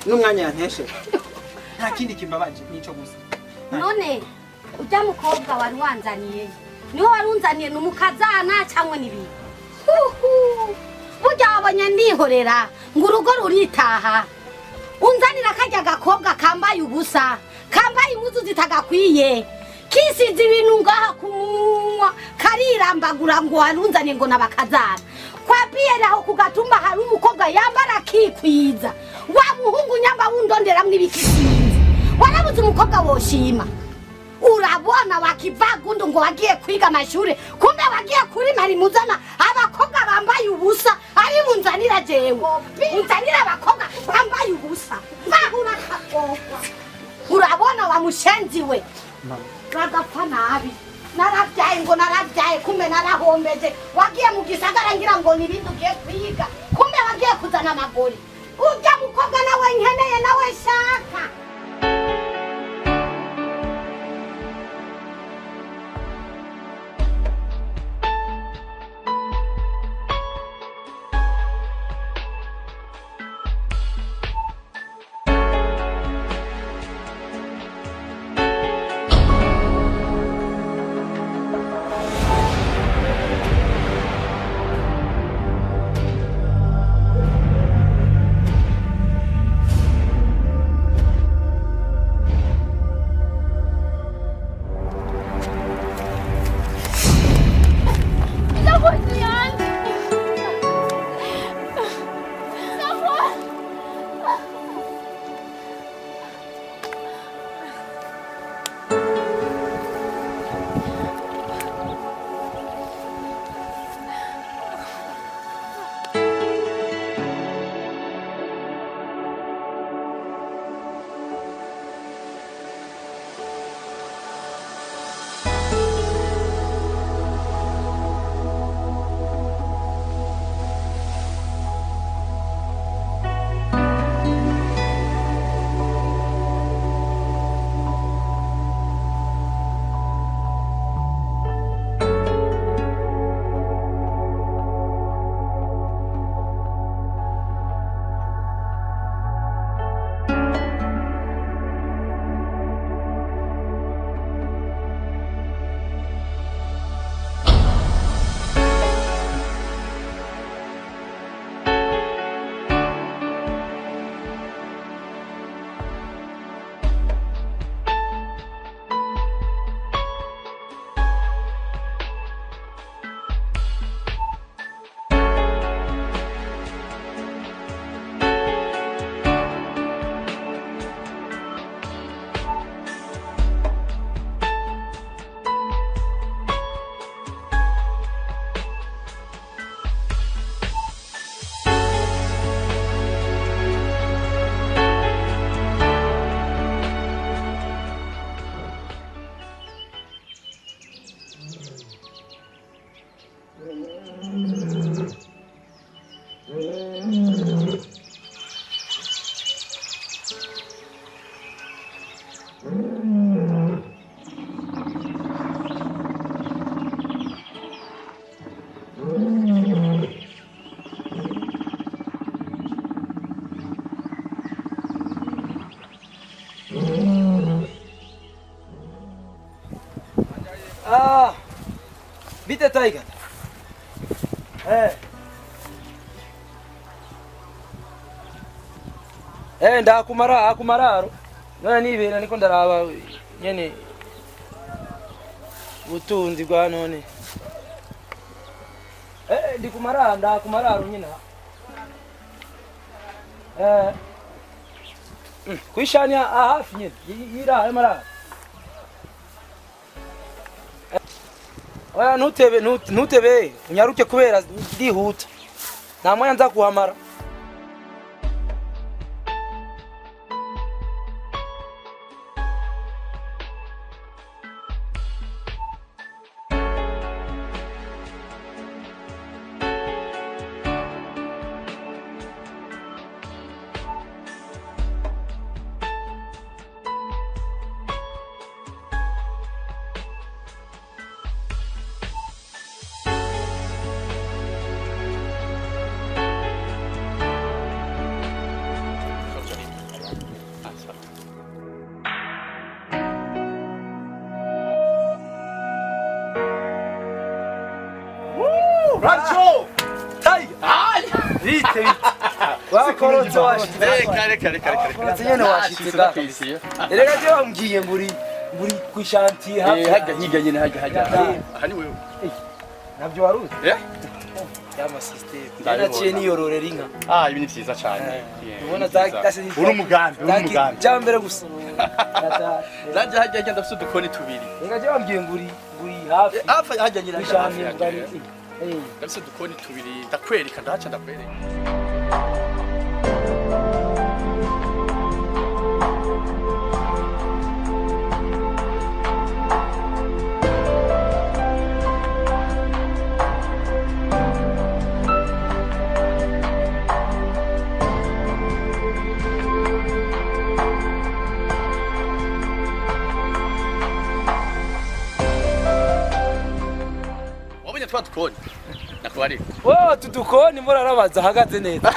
n'umwanya yanteshe nta kindi kimbabaje nico gusa none ujya mukobwa wari wanzaniye niho warunzaniye numukazana cyangwa nibi burya wabonye ndihorera ngo urugo ruritaha unzanira kajya gakobwa kambaye ubusa kambaye impuzu zitagakwiye kisize ibintu ngaha ku munwa karirambagura ngo warunzaniye ngo nabakazana kwa biyera aho kugatumba hari umukobwa yambara kikwiza wa muhungu nyamba wundonderamwe ibikisinzi warabuze umukobwa woshima urabona wakivagundu ngo wagiye kwiga amashuri kumbe wagiye kuri mari muzana abakobwa bambaye ubusa ari munzanira jewe unzanira abakobwa bambaye ubusa bahura kakobwa urabona wamushenziwe bagapfa nabi narabyaye ngo narabyaye kumbe narahombeje wagiye mu gisagara ngira ngo nibindi ugiye kwiga kumbe wagiye kuzana amagori ujya mukobwa nawe nkeneye nawe shaka Tiger. Ndakumararo. None nibera niko ndaraba nyene ubutunzi bwa none. Ndakumararo nyina. Kwishanya hafi nyine yira mara. Oya ntutebe unyaruke kubera ndihuta. Nta mwanya nza kuhamara. Rancho! Tiger! Ai! Vite. Wakorotse washitse. Kare. Nyene washitse ga. Erega je wambwiye nguri kwishantiye hafi. Hajya higa nyene hajya. Hani wewe. Navyo waruzi? yama system naciye niyororera inka. Ibi ni vyiza cyane. Ubona zagase uri umugambi cyambere gusa. Zaje hajya ndafite udukoni tubiri. Ngaje wambwiye nguri hafi. Hafi hajya nyina hafi. Ndafite udukoni tubiri ndakwereka ndahaca ndakwereka. Tukoni nakwari tudukoni murarabaza hagaze neza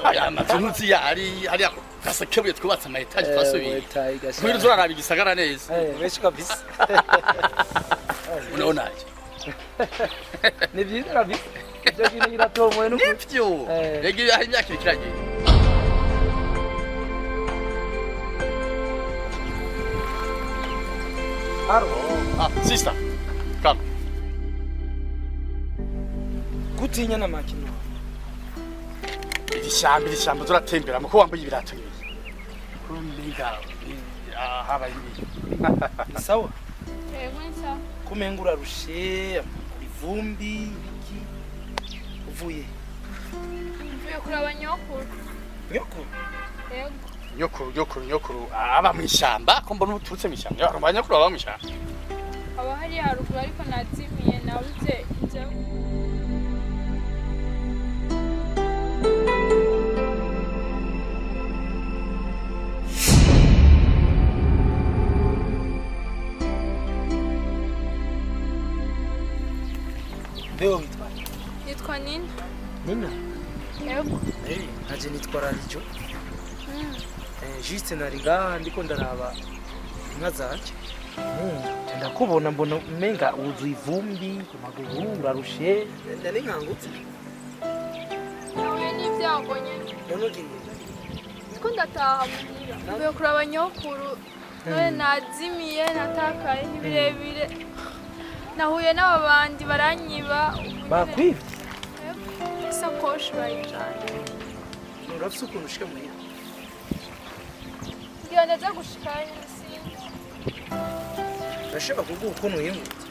aya mazunuzi yari gasekebuye twubatse ama etage twasubiye kwiri zoraraba igisagara neza meshi kabisa unaonaje ni byiza kabisa ibyo bintu biratomoye no nivyo rege hari imyaka ikiragiye sister come gutinya na makino iri shyamba turatembera muko wambaye ibirato bibi kumbinga haba ibi sawa mwensa kumengura rushe ivumbi biki uvuye kuraba nyokuru nyokuru aba mu ishyamba ko mbona uturutse mu ishyamba abantu nyokuru aba mu ishyamba aba hari haruguru ariko nazimiye nabuze inzira Leo witwa? Nitwa Nina. Nina? Yego. Haje nitwa Rarijo. Juste naringa ndiko ndaraba inka zanje. Ndakubona mbona umenga uzu ivumbi ku maguru urarushe. Ndari nkangutse. Nawe n'ibyago nyene. None ugiye? Ndiko ndataha muhira. Mvuye kuraba nyokuru. Nawe nazimiye natakaye n'ibirebire. Nahuye n'ababandi baranyiba. Bakwivye? Isakoshi bayijanye. Urafise ukuntu ushika muhira? Ngiye ndaza gushikayo sinzi. Ndashaka kuguha ukuntu yimutse.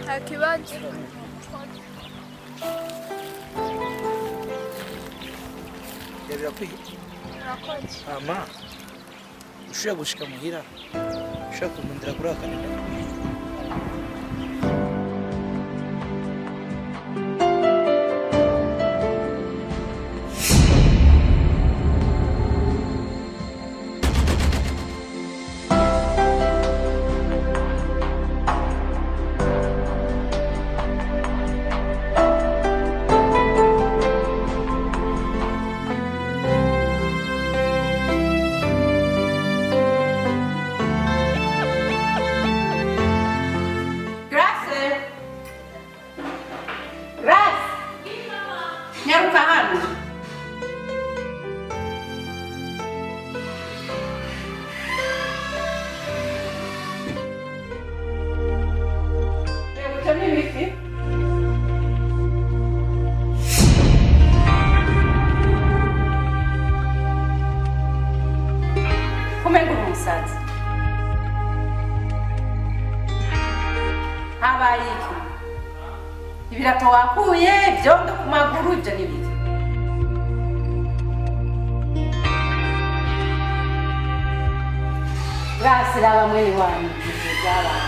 Nta kibazo. Birakwiye? Murakoze. Ama ushaka gushika muhira? Ushaka kumundira kuri akanene? ibisazi habaye iki ibirato wakuye byondo ku maguru ibyo ni biki bwasira bamwe ni wanyu ibyo byabaye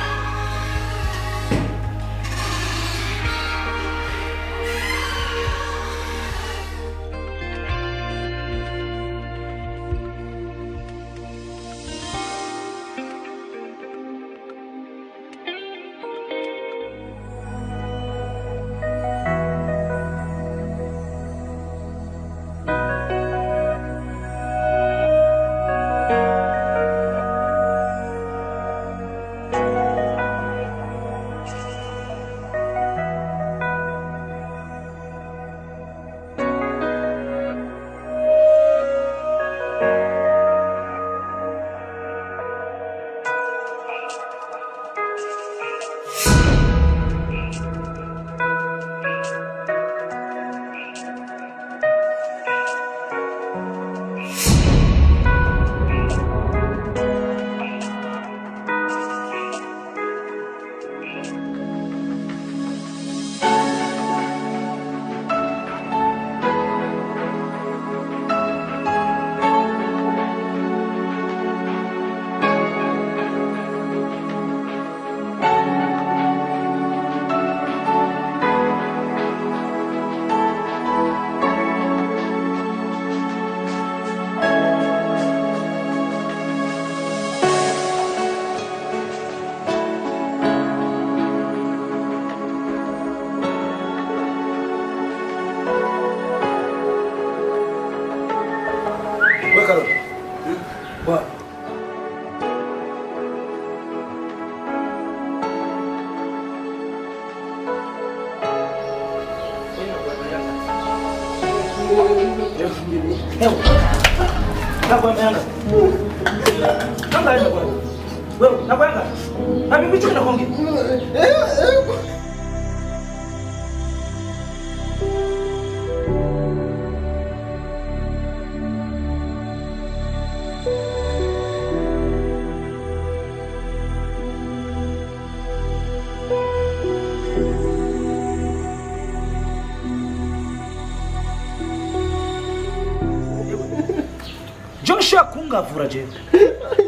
Joshua kungavura je.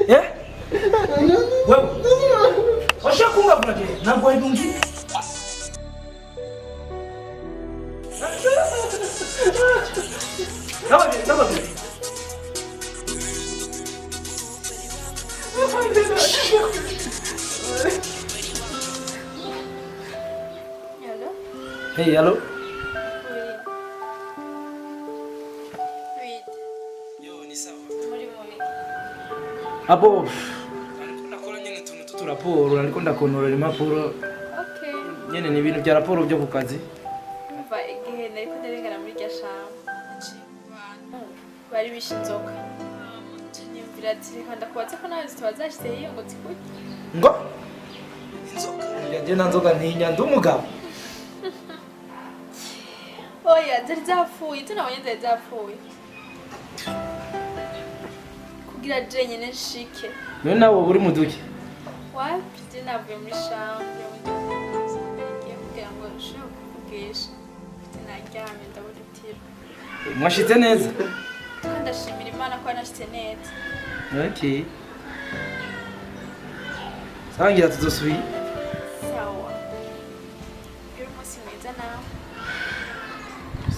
Eh? Wewe. Joshua kungavura je. Nangwa idungi. Sawa. Hey, hello. Abo nakora nyene tuntu tuturaporo ariko ndakonorera impapuro. Okay. Nyene ni ibintu bya raporo byo ku kazi. Umva igihe nariko ndarengana muri rya shamba bari bishe inzoka nyumvira ati reka ndakubaza ko nawe zitaba zashize hiyo ngo zikurye Ngo inzoka yaje nanzoga ntinya ndumugabo. Oya zari zapfuye tunabonye zari zapfuye kugira je nyene nshike None nawe uri muduki. wapi je navuye muri shamba ngiye kugira ngo nshobore kuvugisha naryamye ndabona itiro Mwashitse neza. ndashimira Imana ko yanashitse neza. Okay. Sangira tuzosubira. Sawa. Uri umunsi mwiza nawe.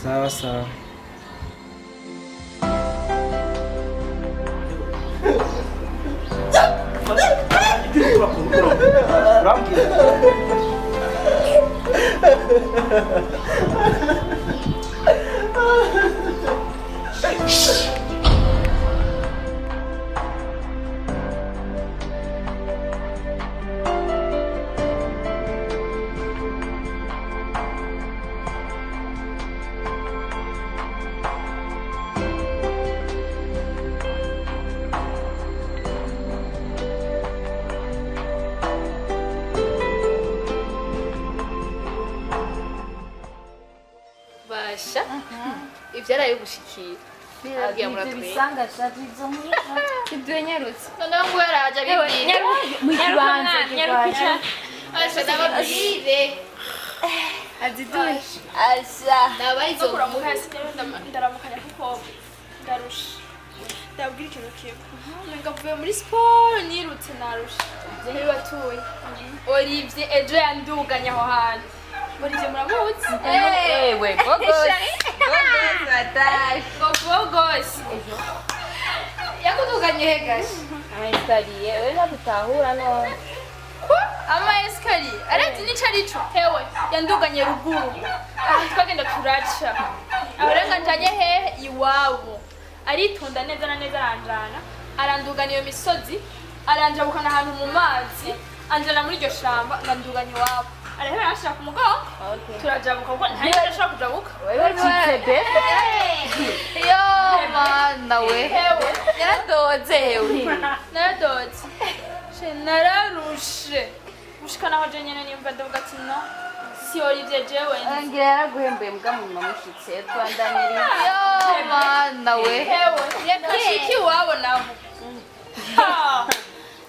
Sawa. Basha. Ivyaraye gushikira. Agiye muratwe. Bisanga shati zo muri. Ibyenyarutse. Noneho ngo yaraje abibwira. Mu kibanza Nyarukira. Asha ndababwire. Azidusha. Asha. Nabayizo kuramuka ndaramukanya kuko ndarusha. Ndabwira ikintu kimwe. Nenga vuye muri sport nirutse narusha. Bye batuye. Olivier ejo yanduganya aho hantu. Olivier muramuzi? Ewe Bogos. Bogos ataje. Bogos. Yakuduganye hegashi. Amestariye, wewe nabutahura no. Ama escalier. Arati ni carico. Hewe yanduganye ruguru. Twagenda turaca. Abarenga njanye hehe iwabo. Aritonda neza na neza aranjana. Arandugana iyo misozi. Aranjabukana ahantu mu mazi. Anjana muri iryo shamba nganduganye iwabo. Arahera arashaka ku mugongo. Turajabuka kuko ntari arashaka kujabuka. Wewe kitebe. Yo mana we. Hewe yaradoze hewe. Naradoze. Nararushe gushikana aho je nyene nimva ndavuga ati no si Olivier jewe ngira yaraguhembuye mbwa mu mamushitse twandanira yo mana we hewe yakashiki wabo nabo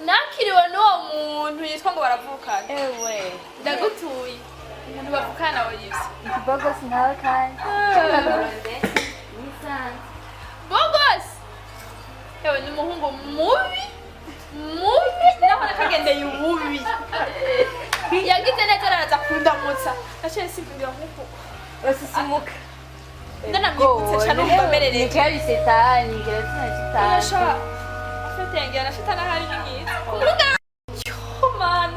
nakiriwe n'uwo muntu yitwa ngo baravukana ewe ndagutuye umuntu bavukana Olivier Bogos nawe kandi Bogos hewe ni umuhungu mubi naho kagendeye ububi yagize neza araza kundamutsa naciye simvira nkuko basisimuka ndanamwibutse cyane umva merereye nikari setani ngira tunashitana yasha afetengera nashitana hari n'imyiza umuga man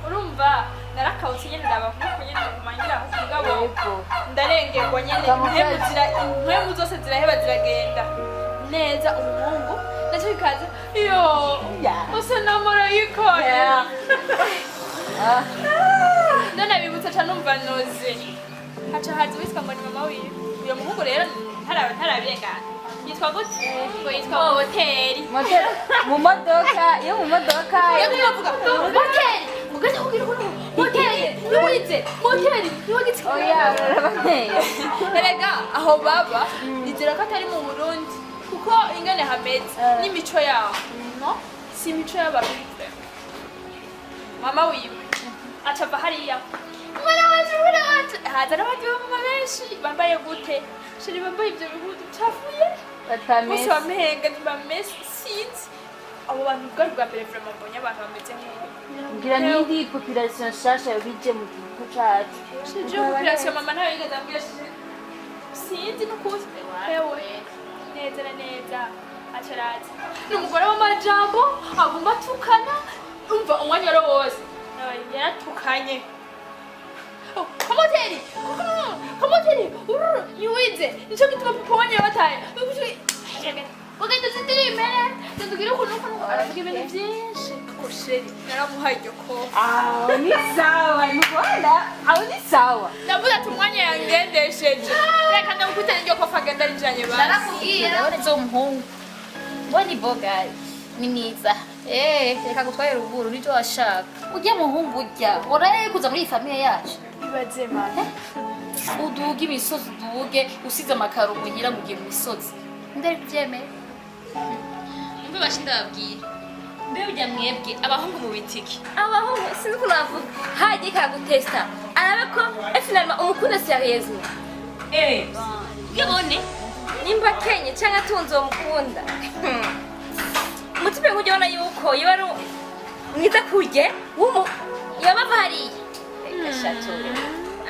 urumva narakawutse nyene ndabavuga nyene kumangira aho kugabo ndarengerwa nyene impemu zose ziraheba ziragenda neza umuhungu nacho ikaza yo usa na marayika none bibutsa cyane umva noze haca hazi witwa ngo ni mama wiwe uyo muhungu rero ntarabirengana yitwa gute ngo yitwa hoteli mu modoka yo mu modoka yavuga hoteli mugaze kugira ukuntu hoteli niwize hoteli niwagitse oya urabane erega aho baba nizera ko atari mu Burundi kuko ingane hameze n'imico yaho no si imico y'abarundi mama wiwe acava hariya mwana wacu haza n'abandi bamama benshi bambaye gute sheri bambaye ibyo bihudu cafuye bose bamenga ntibamese sinzi abo bantu bwari bwa mbere vraiment mbonye abantu bameze nk'ibi ngira n'indi population nshasha yabije mu gihugu cacu sheri population mama ntayo yigeze ambwira sinzi n'ukuzi ewe neza na neza acaraza n'umugore w'amajambo aguma atukana umva umwanya wari wose yaratukanye kamoteri niwize nicyo gituma papa wanjye bataye ugahita uzitira imbere tubwire ukuntu aravuga ibintu byinshi ko sheri naramuhaye iryo kofa aho ni sawa mubona aho ni sawa navuze ati umwanya yangendesheje reka ndamukutana iryo kofa agenda arinjiranye basi narakubwira uretse umuhungu we ni bogayi ni mwiza reka gutware ruguru nicyo washaka ujya muhungu ujya uraye kuza muri iyi famiye yacu ibaze mama uduge imisozi uduge usize amakaro muhira ngo ugiye mu misozi ndari kubyemera mbe bashi ndababwira mbe ujya mwebwe abahungu mu bitiki abahungu sinzi ko navuga hagiye kagutesta arabe ko finalma umukunda sérieux yabone nimba kenye cyangwa atunze uwo mukunda umutima nk'ujya ubona yuko yaba ari mwiza kurye yabava hariya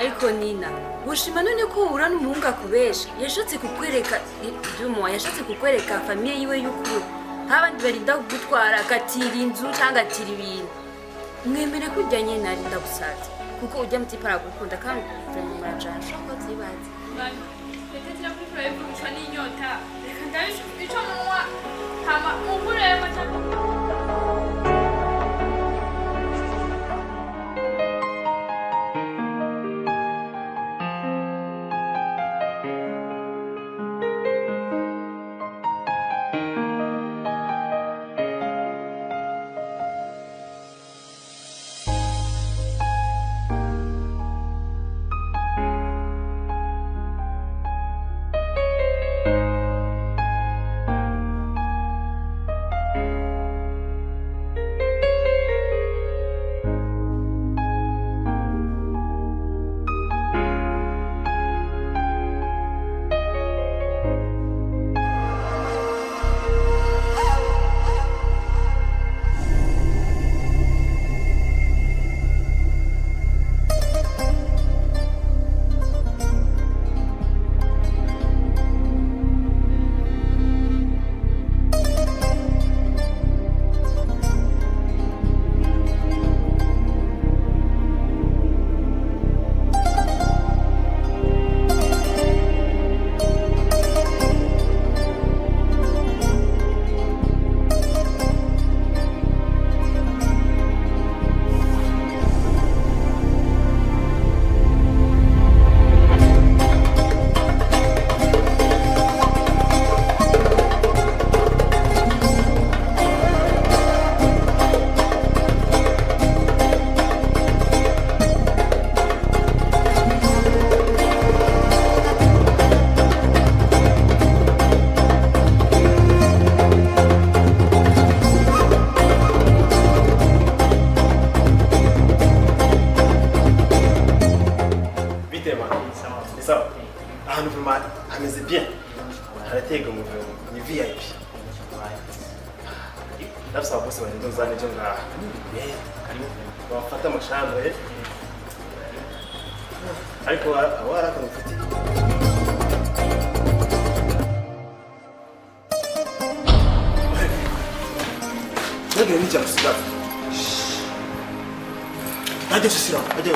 ariko Nina ushima none ko uhura n'umuhungu akubesha yashatse kukwereka iby'umuwa yashatse kukwereka famiye yiwe y'ukuri nk'abandi barinda kugutwara agatira inzu cyangwa agatira ibintu mwemere ko ujya nyine arinda gusaza kuko ujya mutipa aragukunda kandi ujya murajana ushaka zibaze Tetera kuri furayi kurushwa n'inyota reka ndabisha icyo munywa hama mugure amata wampaye ndasaba bose bagenda uzane ejo ngaha karibu bafata amashamba ariko warakana ufite Nagire n'icyo gusigaza. Ajya sisira, ajya.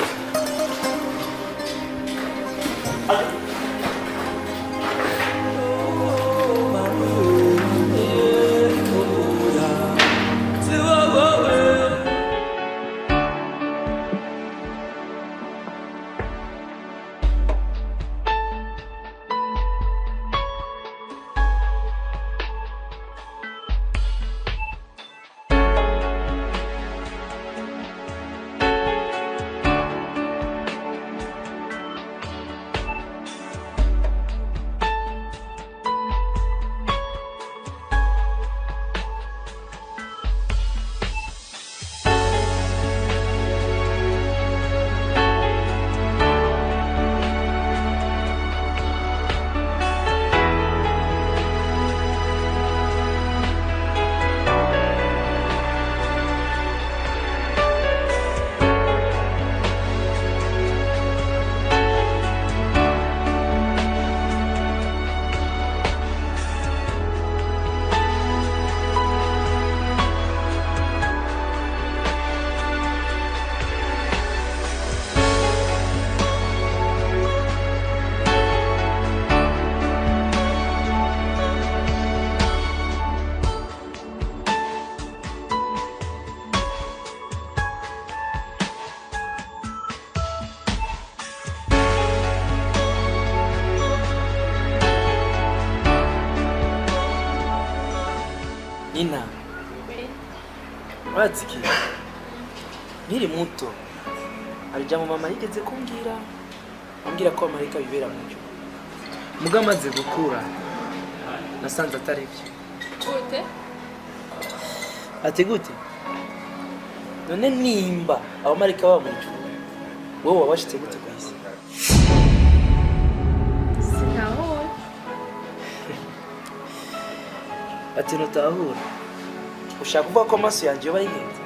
Nina, waziki nkiri muto hari jambo mama yigeze kumbwira ambwira ko amarika bibera mu cyo muga amaze gukura nasanze atari byo gute ati gute none nimba abamarika baba mu cyo wowe wabashitse gute ku isi sinahura ati nutahura ushaka kuvuga ko amaso yanjye yoba yihenze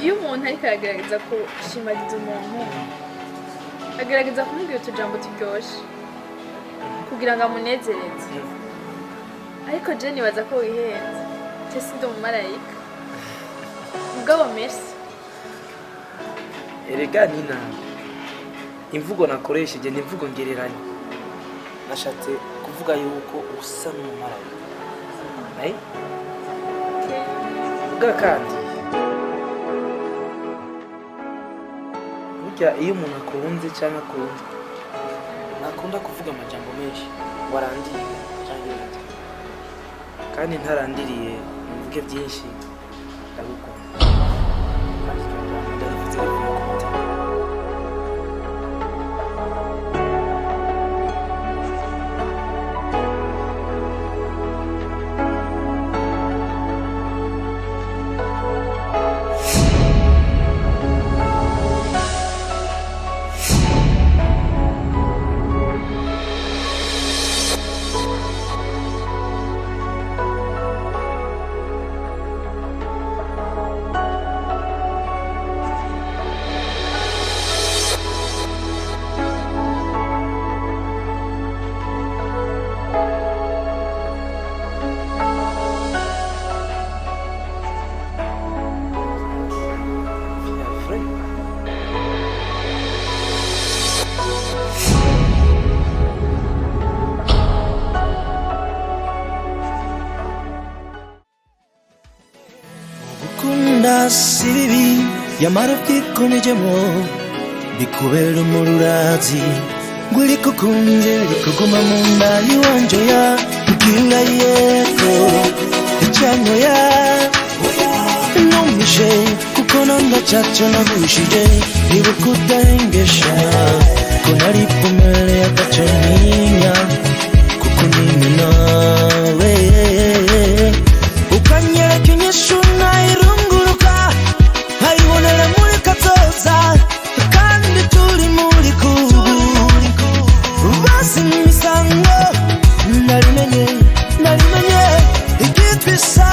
iyo umuntu ariko aragerageza gushimagiza umuntu agerageza kumubwira utujambo turyoshye kugira ngo amunezereze ariko je nibaza ko wihenze je sindi umumarayika mugabo merci erega Nina imvugo nakoresheje ni imvugo ngereranya nashatse kuvuga yuko usa n'umumarayika Uga kandi burya iyo umuntu akunze cyangwa akunda nakunda kuvuga amajambo menshi warandiye cyangwa ibindi kandi ntarandiriye mvuge byinshi ndagukunda si bibi yamara ubwikunijemo bikubera umururazi nguri kukunze bikuguma mu nda y'iwanje ya bwira yego icyanyo ya numishe kuko nanda cyacu nagushije niba kudahengesha ko nari kumere agacaninya kuko nini nawe ukanyereka inyishu nayirunguruka nkayibonera muri katoza kandi turi muri kubu basi n'imisango narimenye igitwa isa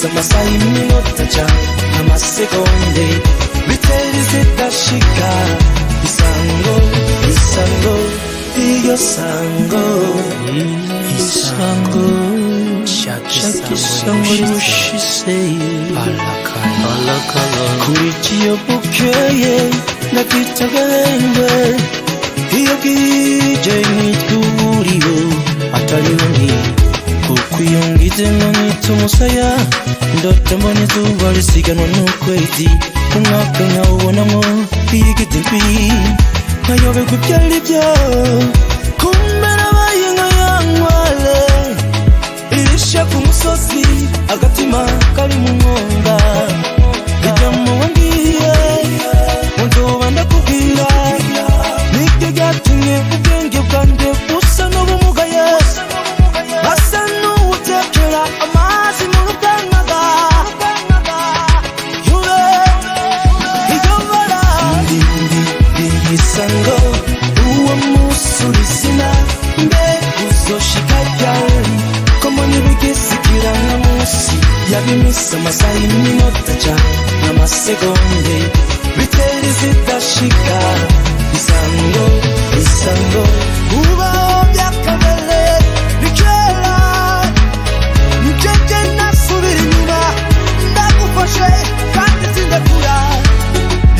yabimisa amasaha y'iminota cyane amasegonde bitera zidashika isango isango iyo sango isango isango ribushise kurikiyo bukeye nakitagahengwe iyo bwije nitwuriyo atariho nti kuko iyo ngizemo nita umusaya ndoto mbona izuba risiganwa n'ukwezi umwaka nkawubonamo iyigiti mbi nkayoberwa ibyo ari byo kumera abaye nkayanywale irisha ku musozi agatima kari mu mwonga ijya mu wangiye unzuba ndakubwira nibyo byatumye ubwenge bwanjye busa n'ubumugaye asa n'uwutekera amazi mu rukangaga yube iyobora isango uwo musi urizina mbe uzoshika ryari komo n'ibigisikirana munsi yabimisa amasaha y'iminota cyane n'amasegonde bitera zidashika isango isango ubaho byakabere bikera mukeke nasubira inyuma ndagufashe kandi sindakura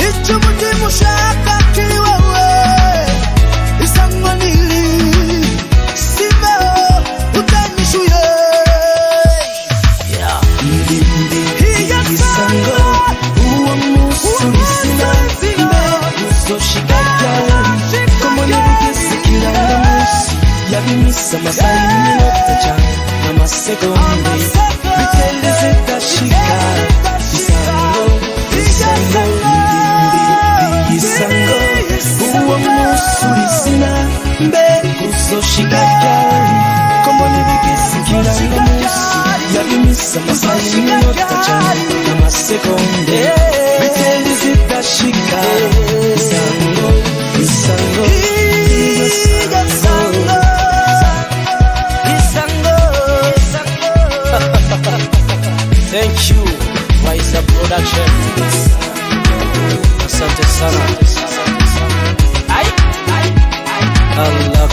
icyo umutima ushaka kiri wowe isango niri simeho utanyishuye isango uwo musi urizina mbe uzoshika ryari komo n'ibigisikirana munsi yabimisa amasaha y'iminota cyane n'amasegonde bitera zidashika isango isango isango uwo musi urizina mbe uzoshika ryari komo n'ibigisikirana munsi yabimisa amasaha y'iminota cyane n'amasegonde bitera zidashika isango isango isango isango thank you Waisa Production asante sana Allah